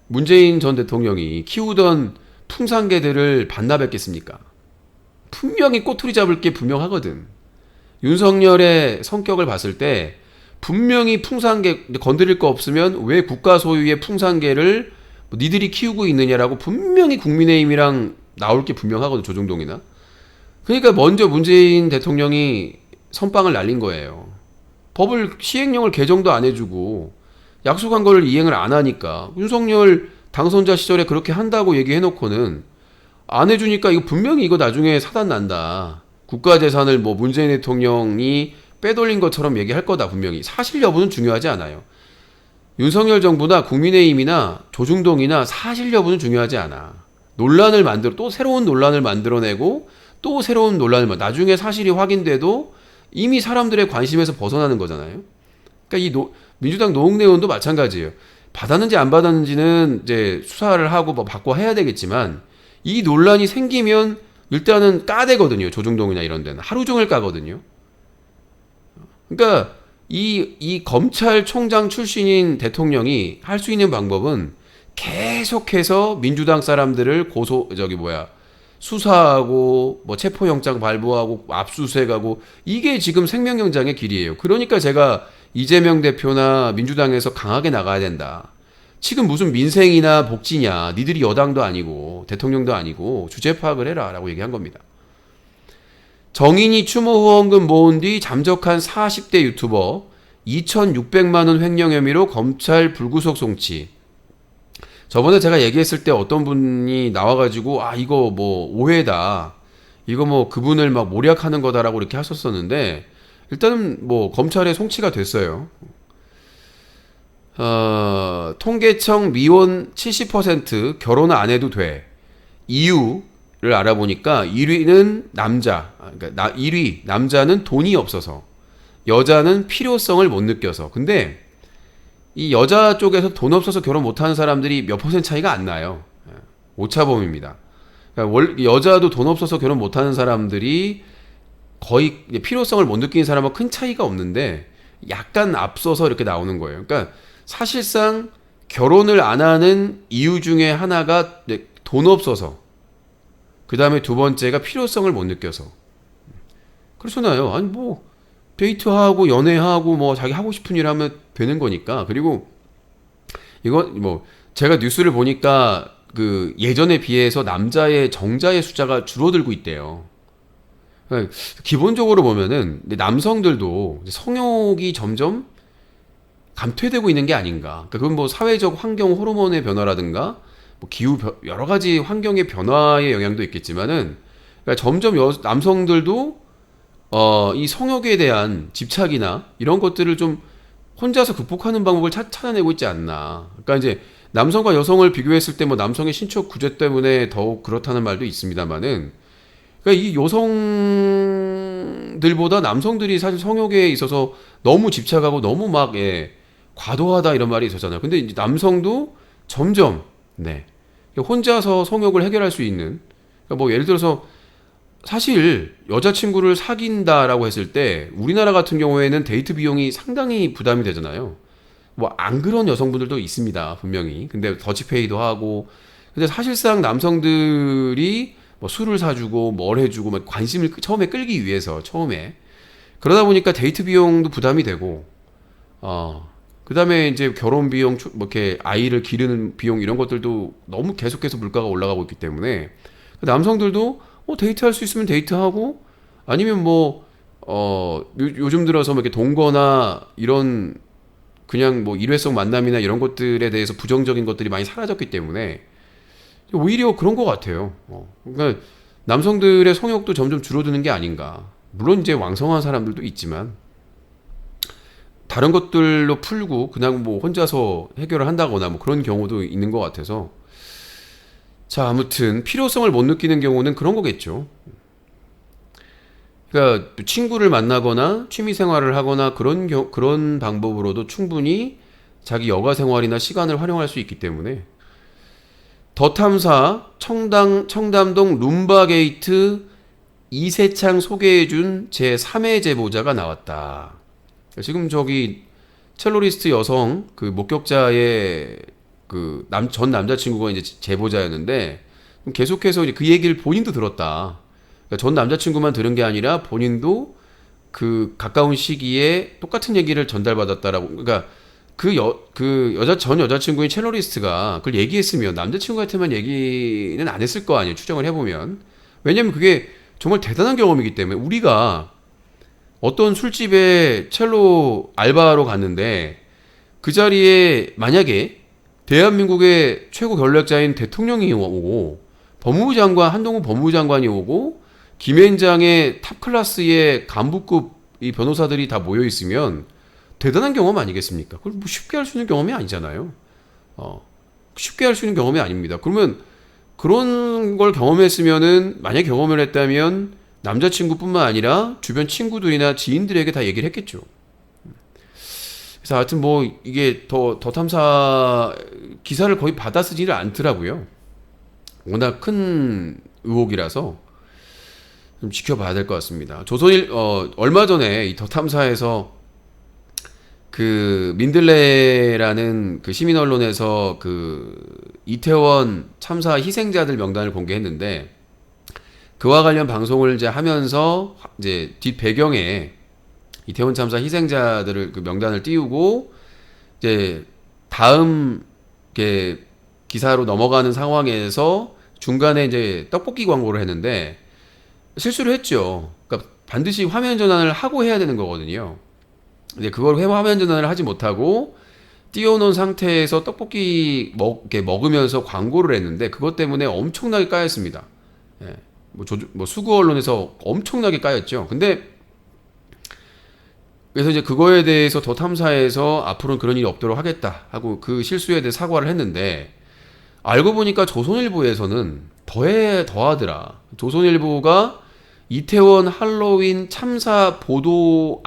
문재인 전 대통령이 키우던 풍산개들을 반납했겠습니까? 분명히 꼬투리 잡을 게 분명하거든. 윤석열의 성격을 봤을 때 분명히 풍산개 건드릴 거 없으면 왜 국가 소유의 풍산개를 뭐 니들이 키우고 있느냐라고 분명히 국민의힘이랑 나올 게 분명하거든. 조중동이나. 그러니까 먼저 문재인 대통령이 선빵을 날린 거예요. 법을 시행령을 개정도 안 해주고 약속한 걸 이행을 안 하니까 윤석열 당선자 시절에 그렇게 한다고 얘기해놓고는 안 해주니까 이거 분명히 이거 나중에 사단 난다. 국가재산을 뭐 문재인 대통령이 빼돌린 것처럼 얘기할 거다. 분명히. 사실 여부는 중요하지 않아요. 윤석열 정부나 국민의힘이나 조중동이나 사실 여부는 중요하지 않아. 또 새로운 논란을 만들어내고 또 새로운 논란을 나중에 사실이 확인돼도 이미 사람들의 관심에서 벗어나는 거잖아요. 그러니까 민주당 노웅래 의원도 마찬가지예요. 받았는지 안 받았는지는 이제 수사를 하고 뭐 받고 해야 되겠지만 이 논란이 생기면 일단은 까대거든요. 조중동이나 이런 데는 하루 종일 까거든요. 그러니까 이 검찰총장 출신인 대통령이 할 수 있는 방법은 계속해서 민주당 사람들을 수사하고 뭐 체포영장 발부하고 압수수색하고 이게 지금 생명연장의 길이에요. 그러니까 제가 이재명 대표나 민주당에서 강하게 나가야 된다. 지금 무슨 민생이나 복지냐. 니들이 여당도 아니고 대통령도 아니고 주제 파악을 해라 라고 얘기한 겁니다. 정인이 추모 후원금 모은 뒤 잠적한 40대 유튜버 2,600만 원 횡령 혐의로 검찰 불구속 송치. 저번에 제가 얘기했을 때 어떤 분이 나와가지고 이거 뭐 오해다. 이거 뭐 그분을 막 모략하는 거다라고 이렇게 하셨었는데 일단은 뭐 검찰에 송치가 됐어요. 통계청 미혼 70% 결혼 안 해도 돼. 이유를 알아보니까 1위는 남자. 그러니까 1위 남자는 돈이 없어서, 여자는 필요성을 못 느껴서. 근데 이 여자 쪽에서 돈 없어서 결혼 못하는 사람들이 몇 퍼센트 차이가 안 나요. 오차범위입니다. 그러니까 여자도 돈 없어서 결혼 못하는 사람들이 거의 필요성을 못 느끼는 사람은 큰 차이가 없는데 약간 앞서서 이렇게 나오는 거예요. 그러니까 사실상 결혼을 안 하는 이유 중에 하나가 돈 없어서, 그 다음에 두 번째가 필요성을 못 느껴서. 그렇잖아요. 아니 뭐 데이트하고 연애하고 뭐 자기 하고 싶은 일 하면 되는 거니까. 그리고 이건 뭐 제가 뉴스를 보니까 그 예전에 비해서 정자의 숫자가 줄어들고 있대요. 그러니까 기본적으로 보면은 남성들도 성욕이 점점 감퇴되고 있는 게 아닌가. 그러니까 그건 뭐 사회적 환경 호르몬의 변화라든가 뭐 기후 여러 가지 환경의 변화의 영향도 있겠지만은 그러니까 점점 남성들도 이 성욕에 대한 집착이나 이런 것들을 좀 혼자서 극복하는 방법을 찾아내고 있지 않나. 그러니까 이제 남성과 여성을 비교했을 때 뭐 남성의 신체 구조 때문에 더욱 그렇다는 말도 있습니다만은, 그러니까 이 여성들보다 남성들이 사실 성욕에 있어서 너무 집착하고 너무 막 과도하다 이런 말이 있었잖아요. 근데 이제 남성도 점점 혼자서 성욕을 해결할 수 있는, 그러니까 뭐 예를 들어서 사실 여자친구를 사귄다라고 했을 때 우리나라 같은 경우에는 데이트 비용이 상당히 부담이 되잖아요. 뭐 안 그런 여성분들도 있습니다, 분명히. 근데 더치페이도 하고. 근데 사실상 남성들이 뭐 술을 사주고 뭘 해주고 막 관심을 처음에 끌기 위해서 처음에 그러다 보니까 데이트 비용도 부담이 되고, 그다음에 이제 결혼 비용, 뭐 이렇게 아이를 기르는 비용 이런 것들도 너무 계속해서 물가가 올라가고 있기 때문에 남성들도 데이트할 수 있으면 데이트하고, 아니면 뭐 요즘 들어서 뭐 이렇게 동거나 이런 그냥 뭐 일회성 만남이나 이런 것들에 대해서 부정적인 것들이 많이 사라졌기 때문에 오히려 그런 것 같아요. 그러니까 남성들의 성욕도 점점 줄어드는 게 아닌가. 물론 이제 왕성한 사람들도 있지만 다른 것들로 풀고 그냥 뭐 혼자서 해결을 한다거나 뭐 그런 경우도 있는 것 같아서, 자, 아무튼 필요성을 못 느끼는 경우는 그런 거겠죠. 그러니까 친구를 만나거나 취미 생활을 하거나 그런 방법으로도 충분히 자기 여가 생활이나 시간을 활용할 수 있기 때문에 더 탐사 청담동 룸바게이트 이세창 소개해준 제3회 제보자가 나왔다. 지금 저기 첼로리스트 여성 그 목격자의 그 전 남자친구가 이제 제보자였는데 계속해서 이제 그 얘기를 본인도 들었다. 그러니까 전 남자친구만 들은 게 아니라 본인도 그 가까운 시기에 똑같은 얘기를 전달받았다라고. 그러니까 전 여자친구인 첼로리스트가 그걸 얘기했으면 남자친구한테만 얘기는 안 했을 거 아니에요, 추정을 해보면. 왜냐면 그게 정말 대단한 경험이기 때문에. 우리가 어떤 술집에 첼로 알바로 갔는데 그 자리에 만약에 대한민국의 최고 권력자인 대통령이 오고 한동훈 법무부 장관이 오고 김앤장의 탑클래스의 간부급 이 변호사들이 다 모여 있으면 대단한 경험 아니겠습니까? 그걸 뭐 쉽게 할 수 있는 경험이 아니잖아요. 쉽게 할 수 있는 경험이 아닙니다. 그러면 그런 걸 경험했으면은, 만약에 경험을 했다면 남자친구뿐만 아니라 주변 친구들이나 지인들에게 다 얘기를 했겠죠. 그래서 하여튼 뭐 이게 더 탐사 기사를 거의 받아 쓰지를 않더라고요. 워낙 큰 의혹이라서 좀 지켜봐야 될 것 같습니다. 얼마 전에 이 더 탐사에서 그 민들레라는 그 시민 언론에서 그 이태원 참사 희생자들 명단을 공개했는데, 그와 관련 방송을 이제 하면서 이제 뒷 배경에 이태원 참사 희생자들을 그 명단을 띄우고 이제 다음 기사로 넘어가는 상황에서 중간에 이제 떡볶이 광고를 했는데 실수를 했죠. 그러니까 반드시 화면 전환을 하고 해야 되는 거거든요. 근데 그걸 화면 전환을 하지 못하고 띄워놓은 상태에서 떡볶이 먹으면서 광고를 했는데 그것 때문에 엄청나게 까였습니다. 뭐 수구 언론에서 엄청나게 까였죠. 근데 그래서 이제 그거에 대해서 더 탐사해서 앞으로는 그런 일이 없도록 하겠다 하고 그 실수에 대해 사과를 했는데, 알고 보니까 조선일보에서는 더하더라. 조선일보가 이태원 할로윈 참사 보도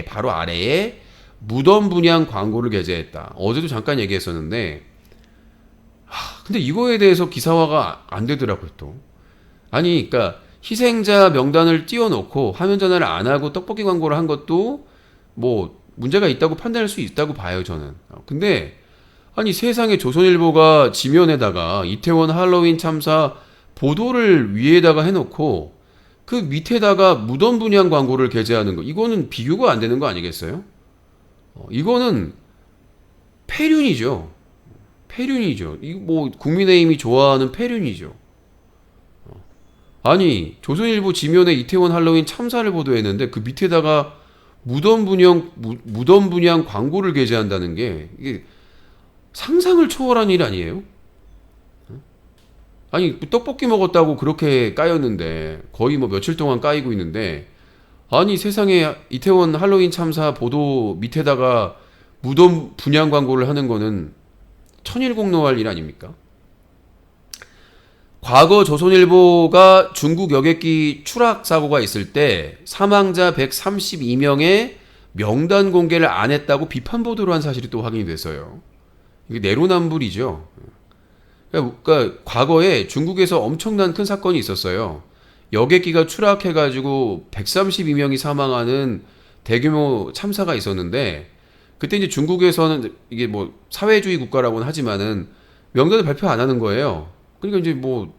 바로 아래에 무덤 분향 광고를 게재했다. 어제도 잠깐 얘기했었는데, 근데 이거에 대해서 기사화가 안 되더라고요, 또. 아니, 그러니까 희생자 명단을 띄워놓고 화면 전환을 안 하고 떡볶이 광고를 한 것도 뭐 문제가 있다고 판단할 수 있다고 봐요, 저는. 근데 아니, 세상에 조선일보가 지면에다가 이태원 할로윈 참사 보도를 위에다가 해놓고 그 밑에다가 무덤 분향 광고를 게재하는 거, 이거는 비교가 안 되는 거 아니겠어요? 이거는 폐륜이죠. 이거 뭐 국민의힘이 좋아하는 폐륜이죠. 아니, 조선일보 지면에 이태원 할로윈 참사를 보도했는데 그 밑에다가 무덤 분향 광고를 게재한다는 게 이게 상상을 초월한 일 아니에요? 아니, 떡볶이 먹었다고 그렇게 까였는데 거의 뭐 며칠 동안 까이고 있는데, 아니 세상에 이태원 할로윈 참사 보도 밑에다가 무덤 분양 광고를 하는 거는 천일공노할 일 아닙니까? 과거 조선일보가 중국 여객기 추락 사고가 있을 때 사망자 132명의 명단 공개를 안 했다고 비판 보도를 한 사실이 또 확인이 됐어요. 이게 내로남불이죠. 그러니까 과거에 중국에서 엄청난 큰 사건이 있었어요. 여객기가 추락해가지고 132명이 사망하는 대규모 참사가 있었는데, 그때 이제 중국에서는 이게 뭐 사회주의 국가라고는 하지만은 명단을 발표 안 하는 거예요. 그러니까 이제 뭐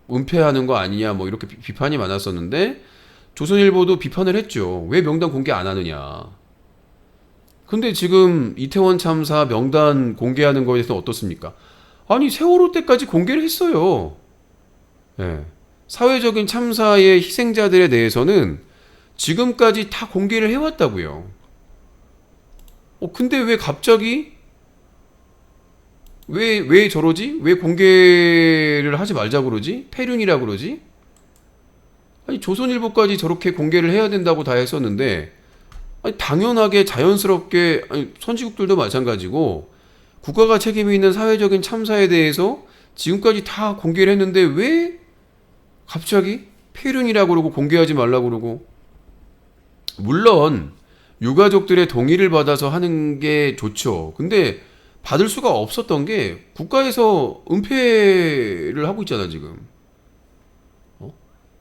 은폐하는 거 아니냐 뭐 이렇게 비판이 많았었는데, 조선일보도 비판을 했죠. 왜 명단 공개 안 하느냐. 근데 지금 이태원 참사 명단 공개하는 거에 대해서 어떻습니까? 아니, 세월호 때까지 공개를 했어요. 예. 사회적인 참사의 희생자들에 대해서는 지금까지 다 공개를 해왔다고요. 근데 왜 갑자기 왜 저러지? 왜 공개를 하지 말자 그러지? 폐륜이라 그러지? 아니, 조선일보까지 저렇게 공개를 해야 된다고 다 했었는데, 아니, 당연하게 자연스럽게, 아니, 선진국들도 마찬가지고 국가가 책임이 있는 사회적인 참사에 대해서 지금까지 다 공개를 했는데 왜 갑자기 폐륜이라고 그러고 공개하지 말라고 그러고. 물론 유가족들의 동의를 받아서 하는 게 좋죠. 근데 받을 수가 없었던 게 국가에서 은폐를 하고 있잖아 지금.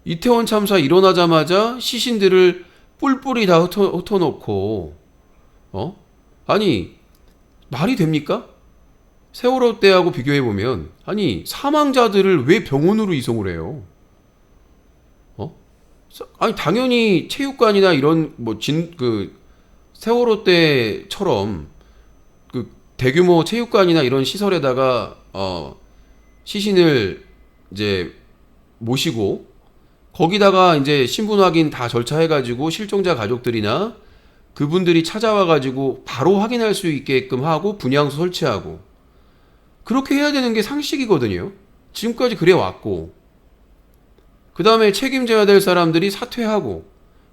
이태원 참사 일어나자마자 시신들을 뿔뿔이 다 흩어놓고, 아니, 말이 됩니까? 세월호 때하고 비교해보면, 아니, 사망자들을 왜 병원으로 이송을 해요? 아니, 당연히 체육관이나 이런, 세월호 때처럼, 대규모 체육관이나 이런 시설에다가, 시신을 이제 모시고, 거기다가 이제 신분 확인 다 절차해가지고 실종자 가족들이나 그분들이 찾아와가지고 바로 확인할 수 있게끔 하고 분향소 설치하고, 그렇게 해야 되는 게 상식이거든요. 지금까지 그래 왔고, 그 다음에 책임져야 될 사람들이 사퇴하고,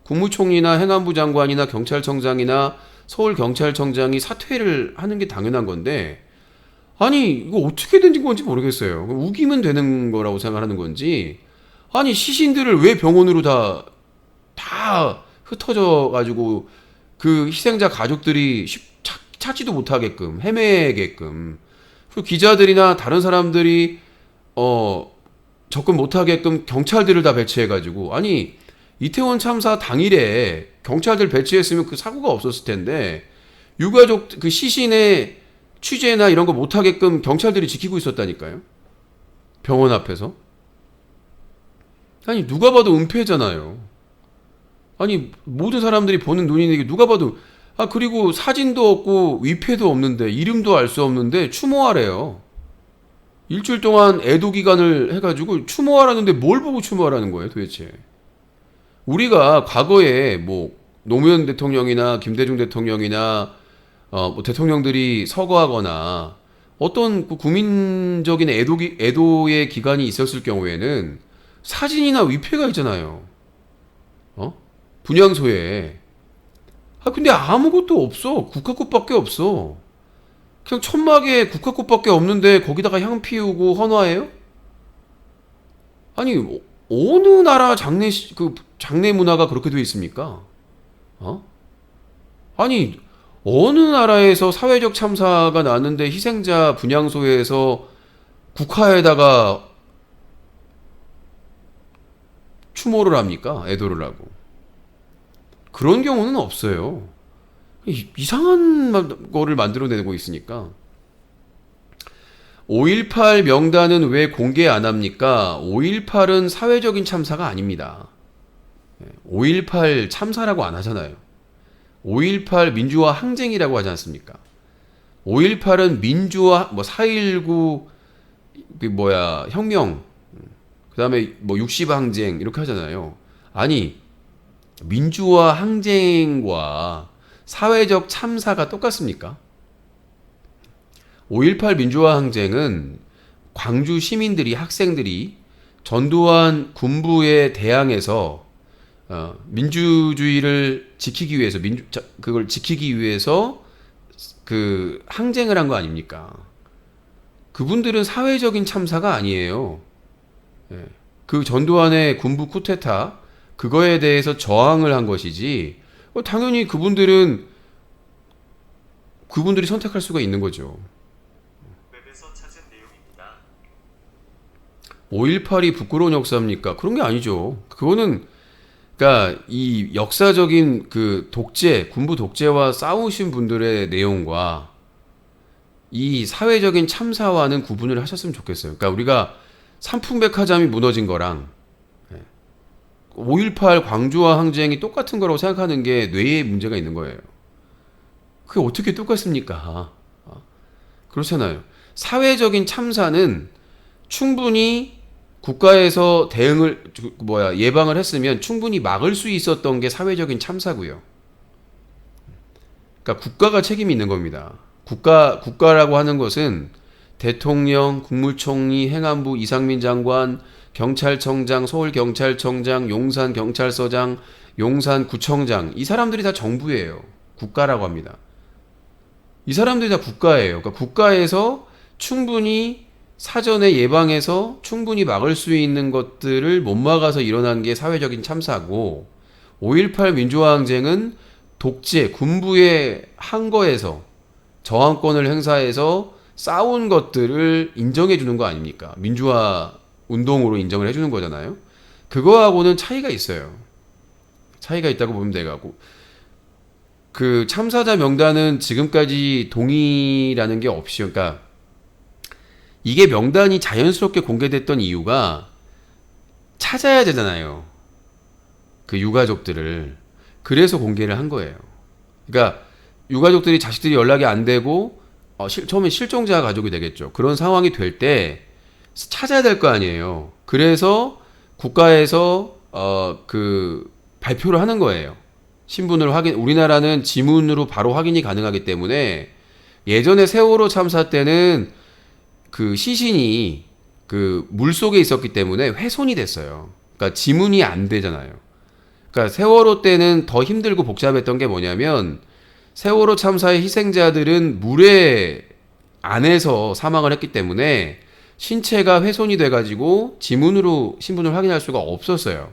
국무총리나 행안부 장관이나 경찰청장이나 서울경찰청장이 사퇴를 하는 게 당연한 건데, 아니, 이거 어떻게 된 건지 모르겠어요. 우기면 되는 거라고 생각하는 건지, 아니, 시신들을 왜 병원으로 다 흩어져가지고 그 희생자 가족들이 찾지도 못하게끔, 헤매게끔, 그 기자들이나 다른 사람들이 접근 못하게끔 경찰들을 다 배치해가지고, 아니, 이태원 참사 당일에 경찰들 배치했으면 그 사고가 없었을 텐데, 유가족 그 시신의 취재나 이런 거 못하게끔 경찰들이 지키고 있었다니까요. 병원 앞에서. 아니, 누가 봐도 은폐잖아요. 아니, 모든 사람들이 보는 눈이 누가 봐도, 그리고 사진도 없고 위패도 없는데 이름도 알 수 없는데 추모하래요. 일주일 동안 애도 기간을 해가지고 추모하라는데 뭘 보고 추모하라는 거예요 도대체. 우리가 과거에 뭐 노무현 대통령이나 김대중 대통령이나 뭐 대통령들이 서거하거나 어떤 그 국민적인 애도의 기간이 있었을 경우에는 사진이나 위패가 있잖아요. 분향소에. 근데 아무것도 없어. 국화꽃밖에 없어. 그냥 천막에 국화꽃밖에 없는데 거기다가 향 피우고 헌화해요? 아니, 어느 나라 장례 문화가 그렇게 돼 있습니까? 아니, 어느 나라에서 사회적 참사가 났는데 희생자 분향소에서 국화에다가 추모를 합니까? 애도를 하고. 그런 경우는 없어요. 이상한 거를 만들어내고 있으니까. 5.18 명단은 왜 공개 안 합니까? 5.18은 사회적인 참사가 아닙니다. 5.18 참사라고 안 하잖아요. 5.18 민주화 항쟁이라고 하지 않습니까? 5.18은 민주화, 4.19 혁명, 그 다음에 60 항쟁 이렇게 하잖아요. 아니, 민주화 항쟁과 사회적 참사가 똑같습니까? 5.18 민주화 항쟁은 광주 시민들이, 학생들이 전두환 군부에 대항해서 민주주의를 지키기 위해서, 그걸 지키기 위해서 그 항쟁을 한 거 아닙니까? 그분들은 사회적인 참사가 아니에요. 예. 그 전두환의 군부 쿠데타 그거에 대해서 저항을 한 것이지. 당연히 그분들이 선택할 수가 있는 거죠. 웹에서 찾은 내용입니다. 5.18이 부끄러운 역사입니까? 그런 게 아니죠. 그거는 그러니까 이 역사적인 그 독재, 군부 독재와 싸우신 분들의 내용과 이 사회적인 참사와는 구분을 하셨으면 좋겠어요. 그러니까 우리가 삼풍백화점이 무너진 거랑 5.18 광주와 항쟁이 똑같은 거라고 생각하는 게 뇌에 문제가 있는 거예요. 그게 어떻게 똑같습니까? 그렇잖아요. 사회적인 참사는 충분히 국가에서 예방을 했으면 충분히 막을 수 있었던 게 사회적인 참사고요. 그러니까 국가가 책임이 있는 겁니다. 국가라고 하는 것은 대통령, 국무총리, 행안부, 이상민 장관, 경찰청장, 서울경찰청장, 용산경찰서장, 용산구청장 이 사람들이 다 정부예요. 국가라고 합니다. 이 사람들이 다 국가예요. 그러니까 국가에서 충분히 사전에 예방해서 충분히 막을 수 있는 것들을 못 막아서 일어난 게 사회적인 참사고 5.18 민주화항쟁은 독재, 군부의 항거에서 저항권을 행사해서 싸운 것들을 인정해 주는 거 아닙니까? 민주화 운동으로 인정을 해주는 거잖아요. 그거하고는 차이가 있어요. 차이가 있다고 보면 되고 그 참사자 명단은 지금까지 동의라는 게 없이 그러니까 이게 명단이 자연스럽게 공개됐던 이유가 찾아야 되잖아요. 그 유가족들을. 그래서 공개를 한 거예요. 그러니까 유가족들이 자식들이 연락이 안 되고 처음에 실종자 가족이 되겠죠. 그런 상황이 될 때 찾아야 될 거 아니에요. 그래서 국가에서 그 발표를 하는 거예요. 신분을 우리나라는 지문으로 바로 확인이 가능하기 때문에 예전에 세월호 참사 때는 그 시신이 그 물속에 있었기 때문에 훼손이 됐어요. 그러니까 지문이 안 되잖아요. 그러니까 세월호 때는 더 힘들고 복잡했던 게 뭐냐면 세월호 참사의 희생자들은 물에 안에서 사망을 했기 때문에 신체가 훼손이 돼가지고 지문으로 신분을 확인할 수가 없었어요.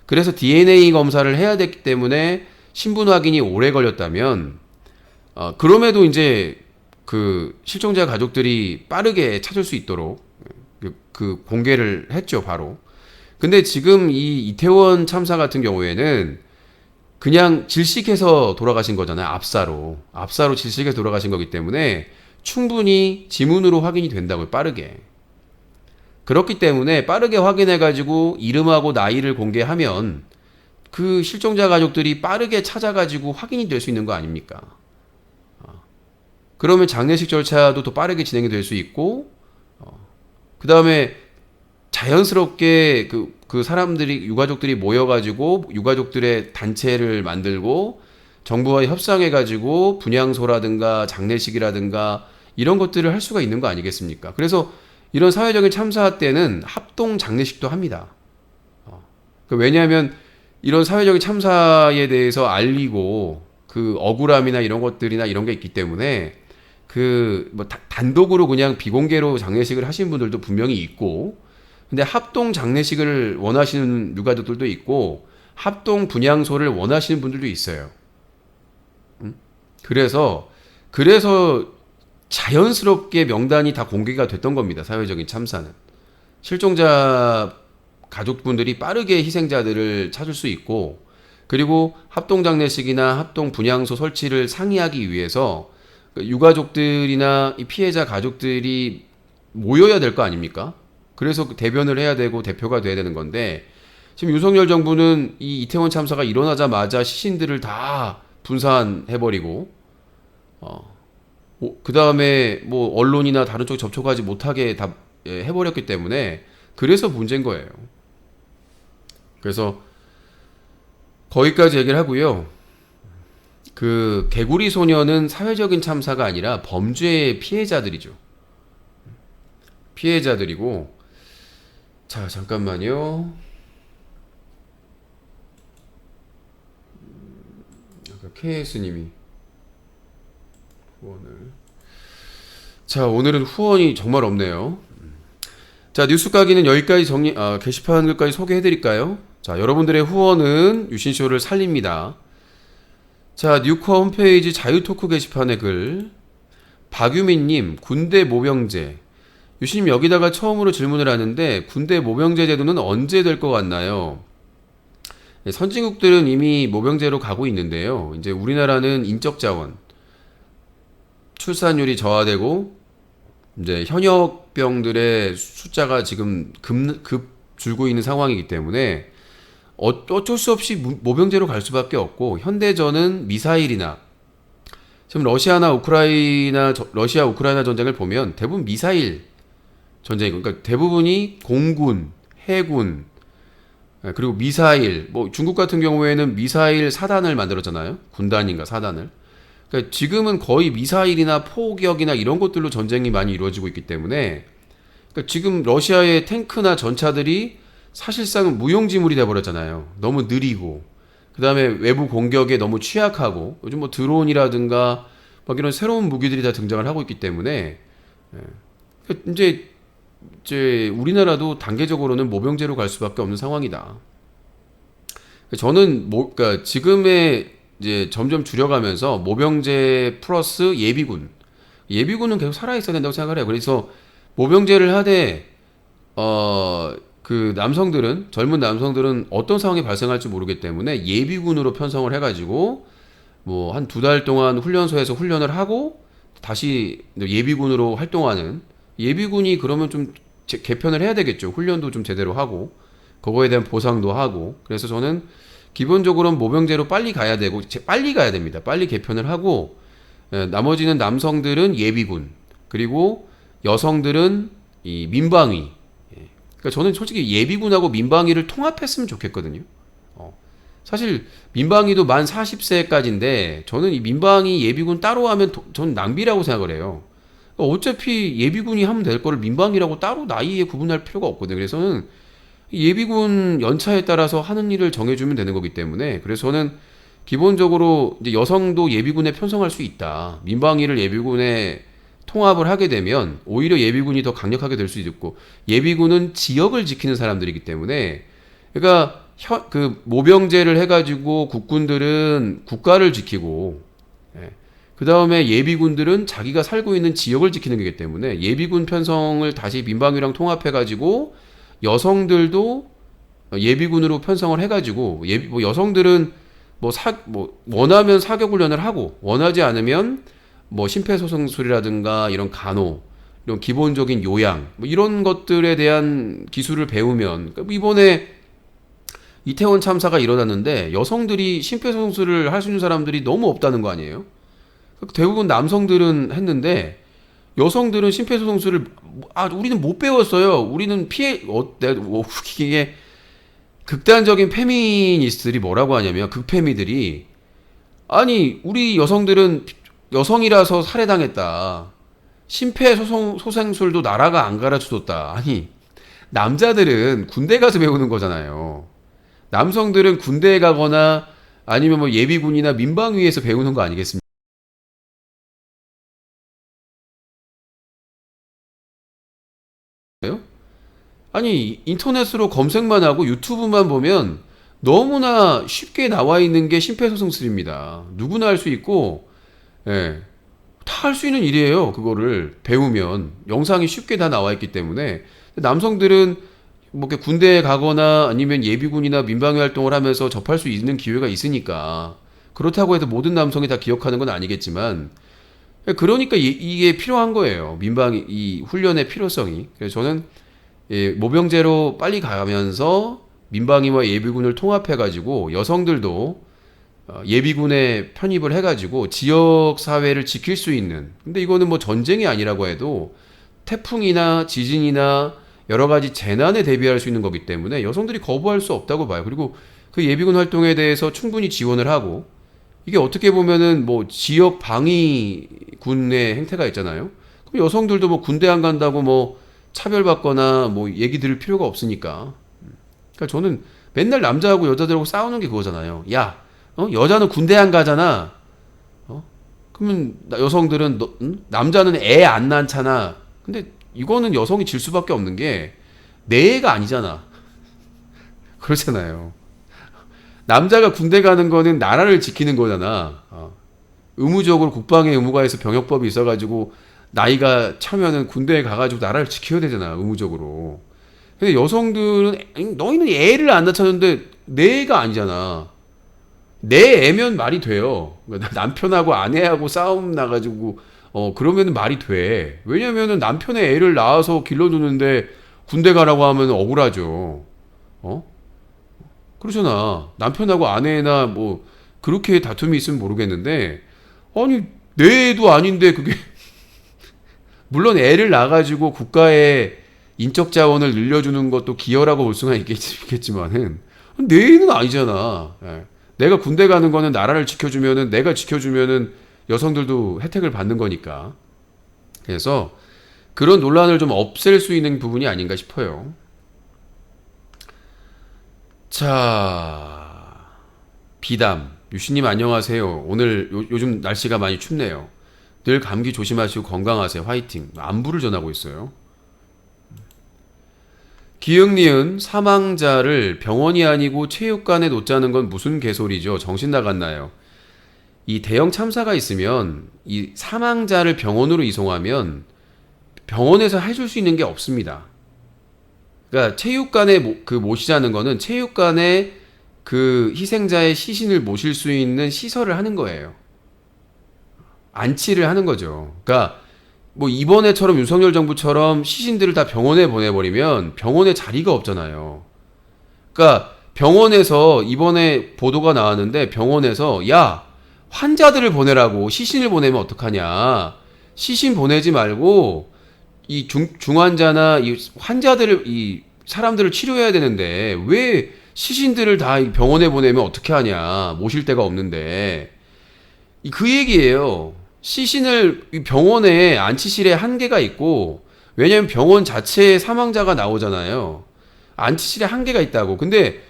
그래서 DNA 검사를 해야 됐기 때문에 신분 확인이 오래 걸렸다면 그럼에도 이제 그 실종자 가족들이 빠르게 찾을 수 있도록 그 공개를 했죠, 바로. 근데 지금 이 이태원 참사 같은 경우에는 그냥 질식해서 돌아가신 거잖아요. 압사로 질식해서 돌아가신 거기 때문에 충분히 지문으로 확인이 된다고요. 빠르게. 그렇기 때문에 빠르게 확인해가지고 이름하고 나이를 공개하면 그 실종자 가족들이 빠르게 찾아가지고 확인이 될 수 있는 거 아닙니까? 그러면 장례식 절차도 더 빠르게 진행이 될 수 있고, 그 다음에 자연스럽게 그 사람들이, 유가족들이 모여가지고 유가족들의 단체를 만들고 정부와 협상해가지고 분향소라든가 장례식이라든가 이런 것들을 할 수가 있는 거 아니겠습니까? 그래서 이런 사회적인 참사 때는 합동 장례식도 합니다. 왜냐하면 이런 사회적인 참사에 대해서 알리고 그 억울함이나 이런 것들이나 이런 게 있기 때문에 그 뭐 단독으로 그냥 비공개로 장례식을 하시는 분들도 분명히 있고, 근데 합동 장례식을 원하시는 유가족들도 있고 합동 분향소를 원하시는 분들도 있어요. 그래서 자연스럽게 명단이 다 공개가 됐던 겁니다. 사회적인 참사는. 실종자 가족분들이 빠르게 희생자들을 찾을 수 있고, 그리고 합동장례식이나 합동분향소 설치를 상의하기 위해서 유가족들이나 이 피해자 가족들이 모여야 될 거 아닙니까? 그래서 대변을 해야 되고 대표가 돼야 되는 건데, 지금 윤석열 정부는 이 이태원 참사가 일어나자마자 시신들을 다 분산해버리고, 그 다음에 뭐 언론이나 다른 쪽 접촉하지 못하게 다 해버렸기 때문에 그래서 문제인 거예요. 그래서 거기까지 얘기를 하고요. 그 개구리 소녀는 사회적인 참사가 아니라 범죄의 피해자들이죠. 피해자들이고, 자 잠깐만요. 아까 KS님이 후원을. 자, 오늘은 후원이 정말 없네요. 자, 뉴스 까기는 여기까지 게시판 글까지 소개해드릴까요? 자, 여러분들의 후원은 유신쇼를 살립니다. 자, 뉴커 홈페이지 자유토크 게시판의 글. 박유민님, 군대 모병제. 유신님 여기다가 처음으로 질문을 하는데, 군대 모병제 제도는 언제 될 것 같나요? 네, 선진국들은 이미 모병제로 가고 있는데요. 이제 우리나라는 인적 자원, 출산율이 저하되고, 이제 현역병들의 숫자가 지금 급 줄고 있는 상황이기 때문에 어쩔 수 없이 모병제로 갈 수밖에 없고, 현대전은 미사일이나 지금 러시아 우크라이나 전쟁을 보면 대부분 미사일 전쟁이고, 그러니까 대부분이 공군, 해군, 그리고 미사일, 뭐 중국 같은 경우에는 미사일 사단을 만들었잖아요. 군단인가 사단을. 그러니까 지금은 거의 미사일이나 포격이나 이런 것들로 전쟁이 많이 이루어지고 있기 때문에, 그러니까 지금 러시아의 탱크나 전차들이 사실상 무용지물이 돼버렸잖아요. 너무 느리고, 그 다음에 외부 공격에 너무 취약하고, 요즘 뭐 드론이라든가 막 이런 새로운 무기들이 다 등장을 하고 있기 때문에, 그러니까 이제 우리나라도 단계적으로는 모병제로 갈 수밖에 없는 상황이다. 저는 그러니까 지금의 이제 점점 줄여가면서 모병제 플러스 예비군은 계속 살아 있어야 된다고 생각을 해요. 그래서 모병제를 하되 그 젊은 남성들은 어떤 상황이 발생할지 모르기 때문에 예비군으로 편성을 해가지고 뭐 한 2달 동안 훈련소에서 훈련을 하고 다시 예비군으로 활동하는, 예비군이 그러면 좀 개편을 해야 되겠죠. 훈련도 좀 제대로 하고 그거에 대한 보상도 하고. 그래서 저는 기본적으로는 모병제로 빨리 가야 됩니다. 빨리 개편을 하고, 나머지는 남성들은 예비군, 그리고 여성들은 이 민방위. 그러니까 저는 솔직히 예비군하고 민방위를 통합했으면 좋겠거든요. 사실 민방위도 만 40세까지인데 저는 이 민방위 예비군 따로 하면 저는 낭비라고 생각을 해요. 어차피 예비군이 하면 될 거를 민방위라고 따로 나이에 구분할 필요가 없거든요. 그래서는 예비군 연차에 따라서 하는 일을 정해주면 되는 거기 때문에, 그래서 저는 기본적으로 이제 여성도 예비군에 편성할 수 있다. 민방위를 예비군에 통합을 하게 되면 오히려 예비군이 더 강력하게 될 수 있고, 예비군은 지역을 지키는 사람들이기 때문에, 그러니까 그 모병제를 해가지고 국군들은 국가를 지키고, 그 다음에 예비군들은 자기가 살고 있는 지역을 지키는 거기 때문에 예비군 편성을 다시 민방위랑 통합해가지고 여성들도 예비군으로 편성을 해가지고, 뭐 여성들은 뭐 원하면 사격 훈련을 하고, 원하지 않으면 뭐 심폐소생술이라든가 이런 간호, 이런 기본적인 요양, 뭐 이런 것들에 대한 기술을 배우면, 그러니까 이번에 이태원 참사가 일어났는데 여성들이 심폐소생술을 할 수 있는 사람들이 너무 없다는 거 아니에요? 대부분 남성들은 했는데 여성들은 심폐소생술을 우리는 못 배웠어요. 우리는 이게 극단적인 페미니스트들이 뭐라고 하냐면, 극페미들이, 아니 우리 여성들은 여성이라서 살해당했다, 심폐소생술도 나라가 안 가르쳐줬다. 아니 남자들은 군대 가서 배우는 거잖아요. 남성들은 군대에 가거나 아니면 뭐 예비군이나 민방위에서 배우는 거 아니겠습니까? 아니 인터넷으로 검색만 하고 유튜브만 보면 너무나 쉽게 나와 있는 게 심폐소생술입니다. 누구나 할 수 있고, 다 할 수 있는 일이에요. 그거를 배우면 영상이 쉽게 다 나와 있기 때문에. 남성들은 뭐 이렇게 군대에 가거나 아니면 예비군이나 민방위 활동을 하면서 접할 수 있는 기회가 있으니까, 그렇다고 해도 모든 남성이 다 기억하는 건 아니겠지만, 그러니까 이게 필요한 거예요. 민방위 이 훈련의 필요성이. 그래서 저는 모병제로 빨리 가면서 민방위와 예비군을 통합해가지고 여성들도 예비군에 편입을 해가지고 지역 사회를 지킬 수 있는. 근데 이거는 뭐 전쟁이 아니라고 해도 태풍이나 지진이나 여러 가지 재난에 대비할 수 있는 거기 때문에 여성들이 거부할 수 없다고 봐요. 그리고 그 예비군 활동에 대해서 충분히 지원을 하고, 이게 어떻게 보면은 뭐 지역 방위군의 행태가 있잖아요. 그럼 여성들도 뭐 군대 안 간다고 뭐 차별받거나 뭐 얘기 들을 필요가 없으니까. 그러니까 저는 맨날 남자하고 여자들하고 싸우는 게 그거잖아요. 야, 여자는 군대 안 가잖아. 그러면 여성들은 남자는 애 안 낳잖아. 근데 이거는 여성이 질 수밖에 없는 게 내 애가 아니잖아. 그렇잖아요. 남자가 군대 가는 거는 나라를 지키는 거잖아. 의무적으로 국방의 의무가 있어 병역법이 있어가지고 나이가 차면은 군대에 가가지고 나라를 지켜야 되잖아. 의무적으로. 근데 여성들은 너희는 애를 안 낳았는데 내 애가 아니잖아. 내 애면 말이 돼요. 그러니까 남편하고 아내하고 싸움 나가지고 그러면 말이 돼. 왜냐면은 남편의 애를 낳아서 길러주는데 군대 가라고 하면 억울하죠. 그러잖아. 남편하고 아내나 뭐 그렇게 다툼이 있으면 모르겠는데 아니 내 애도 아닌데 그게 물론 애를 낳아가지고 국가의 인적 자원을 늘려주는 것도 기여라고 볼 수가 있겠지만은 내 애는 아니잖아. 예. 내가 군대 가는 거는 나라를 지켜주면은 내가 지켜주면은 여성들도 혜택을 받는 거니까. 그래서 그런 논란을 좀 없앨 수 있는 부분이 아닌가 싶어요. 자, 비담 유씨님 안녕하세요. 오늘 요즘 날씨가 많이 춥네요. 늘 감기 조심하시고 건강하세요. 화이팅. 안부를 전하고 있어요. 기흥리은 사망자를 병원이 아니고 체육관에 놓자는 건 무슨 개소리죠? 정신 나갔나요? 이 대형 참사가 있으면 이 사망자를 병원으로 이송하면 병원에서 해줄 수 있는 게 없습니다. 그러니까 체육관에 모시자는 거는 체육관에 그 희생자의 시신을 모실 수 있는 시설을 하는 거예요. 안치를 하는 거죠. 그러니까 뭐 이번에처럼 윤석열 정부처럼 시신들을 다 병원에 보내버리면 병원에 자리가 없잖아요. 그러니까 병원에서 이번에 보도가 나왔는데 병원에서 야 환자들을 보내라고 시신을 보내면 어떡하냐. 시신 보내지 말고 이 중환자나 이 환자들을 이 사람들을 치료해야 되는데 왜 시신들을 다 병원에 보내면 어떻게 하냐. 모실 데가 없는데. 그 얘기예요. 시신을 병원에 안치실에 한계가 있고 왜냐면 병원 자체에 사망자가 나오잖아요. 안치실에 한계가 있다고. 근데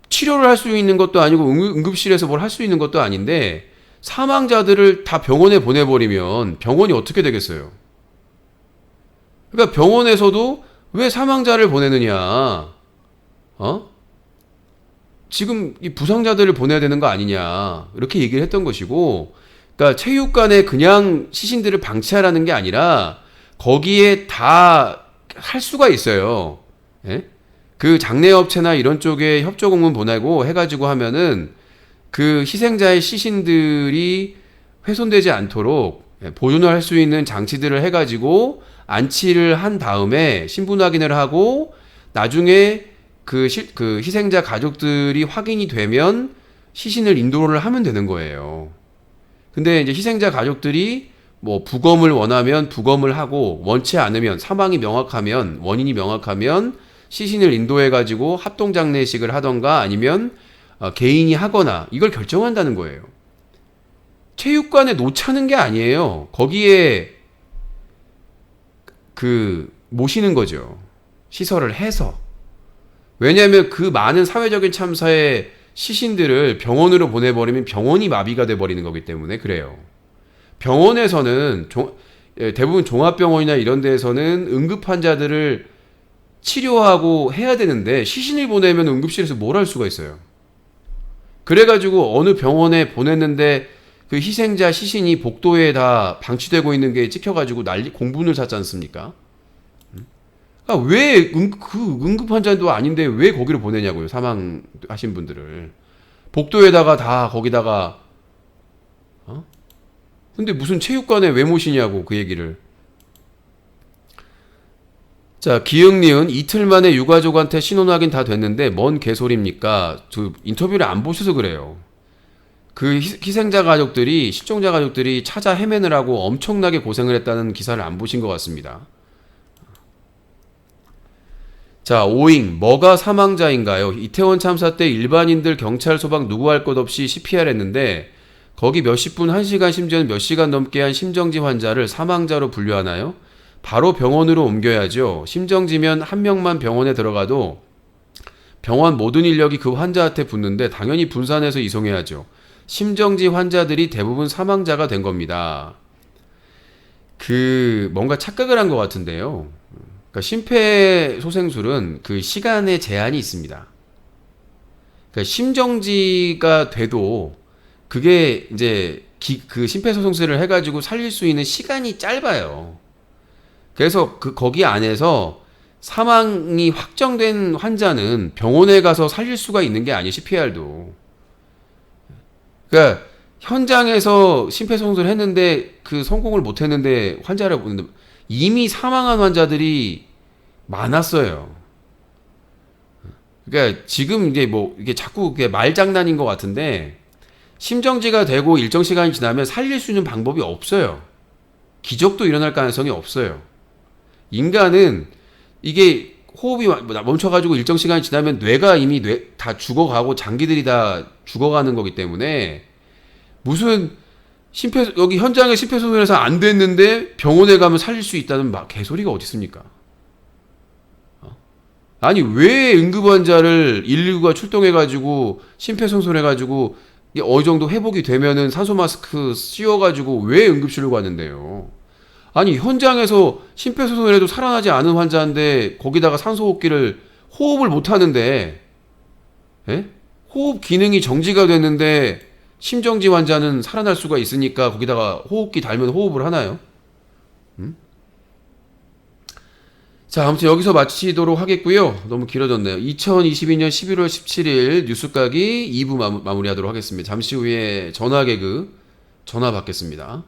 치료를 할 수 있는 것도 아니고 응급실에서 뭘 할 수 있는 것도 아닌데 사망자들을 다 병원에 보내버리면 병원이 어떻게 되겠어요? 그러니까 병원에서도 왜 사망자를 보내느냐? 지금 이 부상자들을 보내야 되는 거 아니냐? 이렇게 얘기를 했던 것이고, 그러니까 체육관에 그냥 시신들을 방치하라는 게 아니라 거기에 다 할 수가 있어요. 예? 그 장례업체나 이런 쪽에 협조공문 보내고 해가지고 하면은 그 희생자의 시신들이 훼손되지 않도록 보존을 할 수 있는 장치들을 해가지고 안치를 한 다음에 신분 확인을 하고 나중에 그 희생자 가족들이 확인이 되면 시신을 인도를 하면 되는 거예요. 근데 이제 희생자 가족들이 뭐 부검을 원하면 부검을 하고 원치 않으면 사망이 명확하면 원인이 명확하면 시신을 인도해 가지고 합동 장례식을 하던가 아니면 개인이 하거나 이걸 결정한다는 거예요. 체육관에 놓자는 게 아니에요. 거기에 모시는 거죠. 시설을 해서. 왜냐하면 그 많은 사회적인 참사의 시신들을 병원으로 보내버리면 병원이 마비가 돼버리는 거기 때문에 그래요. 병원에서는 대부분 종합병원이나 이런 데에서는 응급 환자들을 치료하고 해야 되는데 시신을 보내면 응급실에서 뭘 할 수가 있어요. 그래가지고 어느 병원에 보냈는데 그 희생자 시신이 복도에 다 방치되고 있는 게 찍혀가지고 공분을 샀지 않습니까? 그러니까 왜 응급 환자도 아닌데 왜 거기를 보내냐고요. 사망하신 분들을 복도에다가 다 거기다가 근데 무슨 체육관에 왜 모시냐고 그 얘기를. 자, 기흥리은 이틀 만에 유가족한테 신원 확인 다 됐는데 뭔 개소리입니까? 인터뷰를 안 보셔서 그래요. 그 희생자 가족들이 실종자 가족들이 찾아 헤매느라고 엄청나게 고생을 했다는 기사를 안 보신 것 같습니다. 자, 오잉 뭐가 사망자인가요? 이태원 참사 때 일반인들 경찰 소방 누구 할 것 없이 CPR 했는데 거기 몇십 분, 1시간 심지어는 몇 시간 넘게 한 심정지 환자를 사망자로 분류하나요? 바로 병원으로 옮겨야죠. 심정지면 한 명만 병원에 들어가도 병원 모든 인력이 그 환자한테 붙는데 당연히 분산해서 이송해야죠. 심정지 환자들이 대부분 사망자가 된 겁니다. 뭔가 착각을 한 것 같은데요. 그러니까 심폐소생술은 그 시간에 제한이 있습니다. 그러니까 심정지가 돼도 그게 이제 그 심폐소생술을 해가지고 살릴 수 있는 시간이 짧아요. 그래서 거기 안에서 사망이 확정된 환자는 병원에 가서 살릴 수가 있는 게 아니에요. CPR도. 그러니까 현장에서 심폐소생술을 했는데 그 성공을 못 했는데 환자를 보는데 이미 사망한 환자들이 많았어요. 그러니까 지금 이제 이게 자꾸 그게 말장난인 것 같은데 심정지가 되고 일정 시간이 지나면 살릴 수 있는 방법이 없어요. 기적도 일어날 가능성이 없어요. 인간은 이게 호흡이 멈춰가지고 일정 시간이 지나면 뇌가 이미 다 죽어가고 장기들이 다 죽어가는 거기 때문에 무슨 여기 현장에 심폐소생술해서 안 됐는데 병원에 가면 살릴 수 있다는 개소리가 어디 있습니까? 아니 왜 응급환자를 119가 출동해가지고 심폐소생술해가지고 어느 정도 회복이 되면은 산소 마스크 씌워가지고 왜 응급실로 갔는데요? 아니 현장에서 심폐소생을 해도 살아나지 않은 환자인데 거기다가 산소호흡기를 호흡을 못 하는데 호흡 기능이 정지가 됐는데 심정지 환자는 살아날 수가 있으니까 거기다가 호흡기 달면 호흡을 하나요? 자, 아무튼 여기서 마치도록 하겠고요. 너무 길어졌네요. 2022년 11월 17일 뉴스까기 2부 마무리하도록 하겠습니다. 잠시 후에 전화 개그 전화 받겠습니다.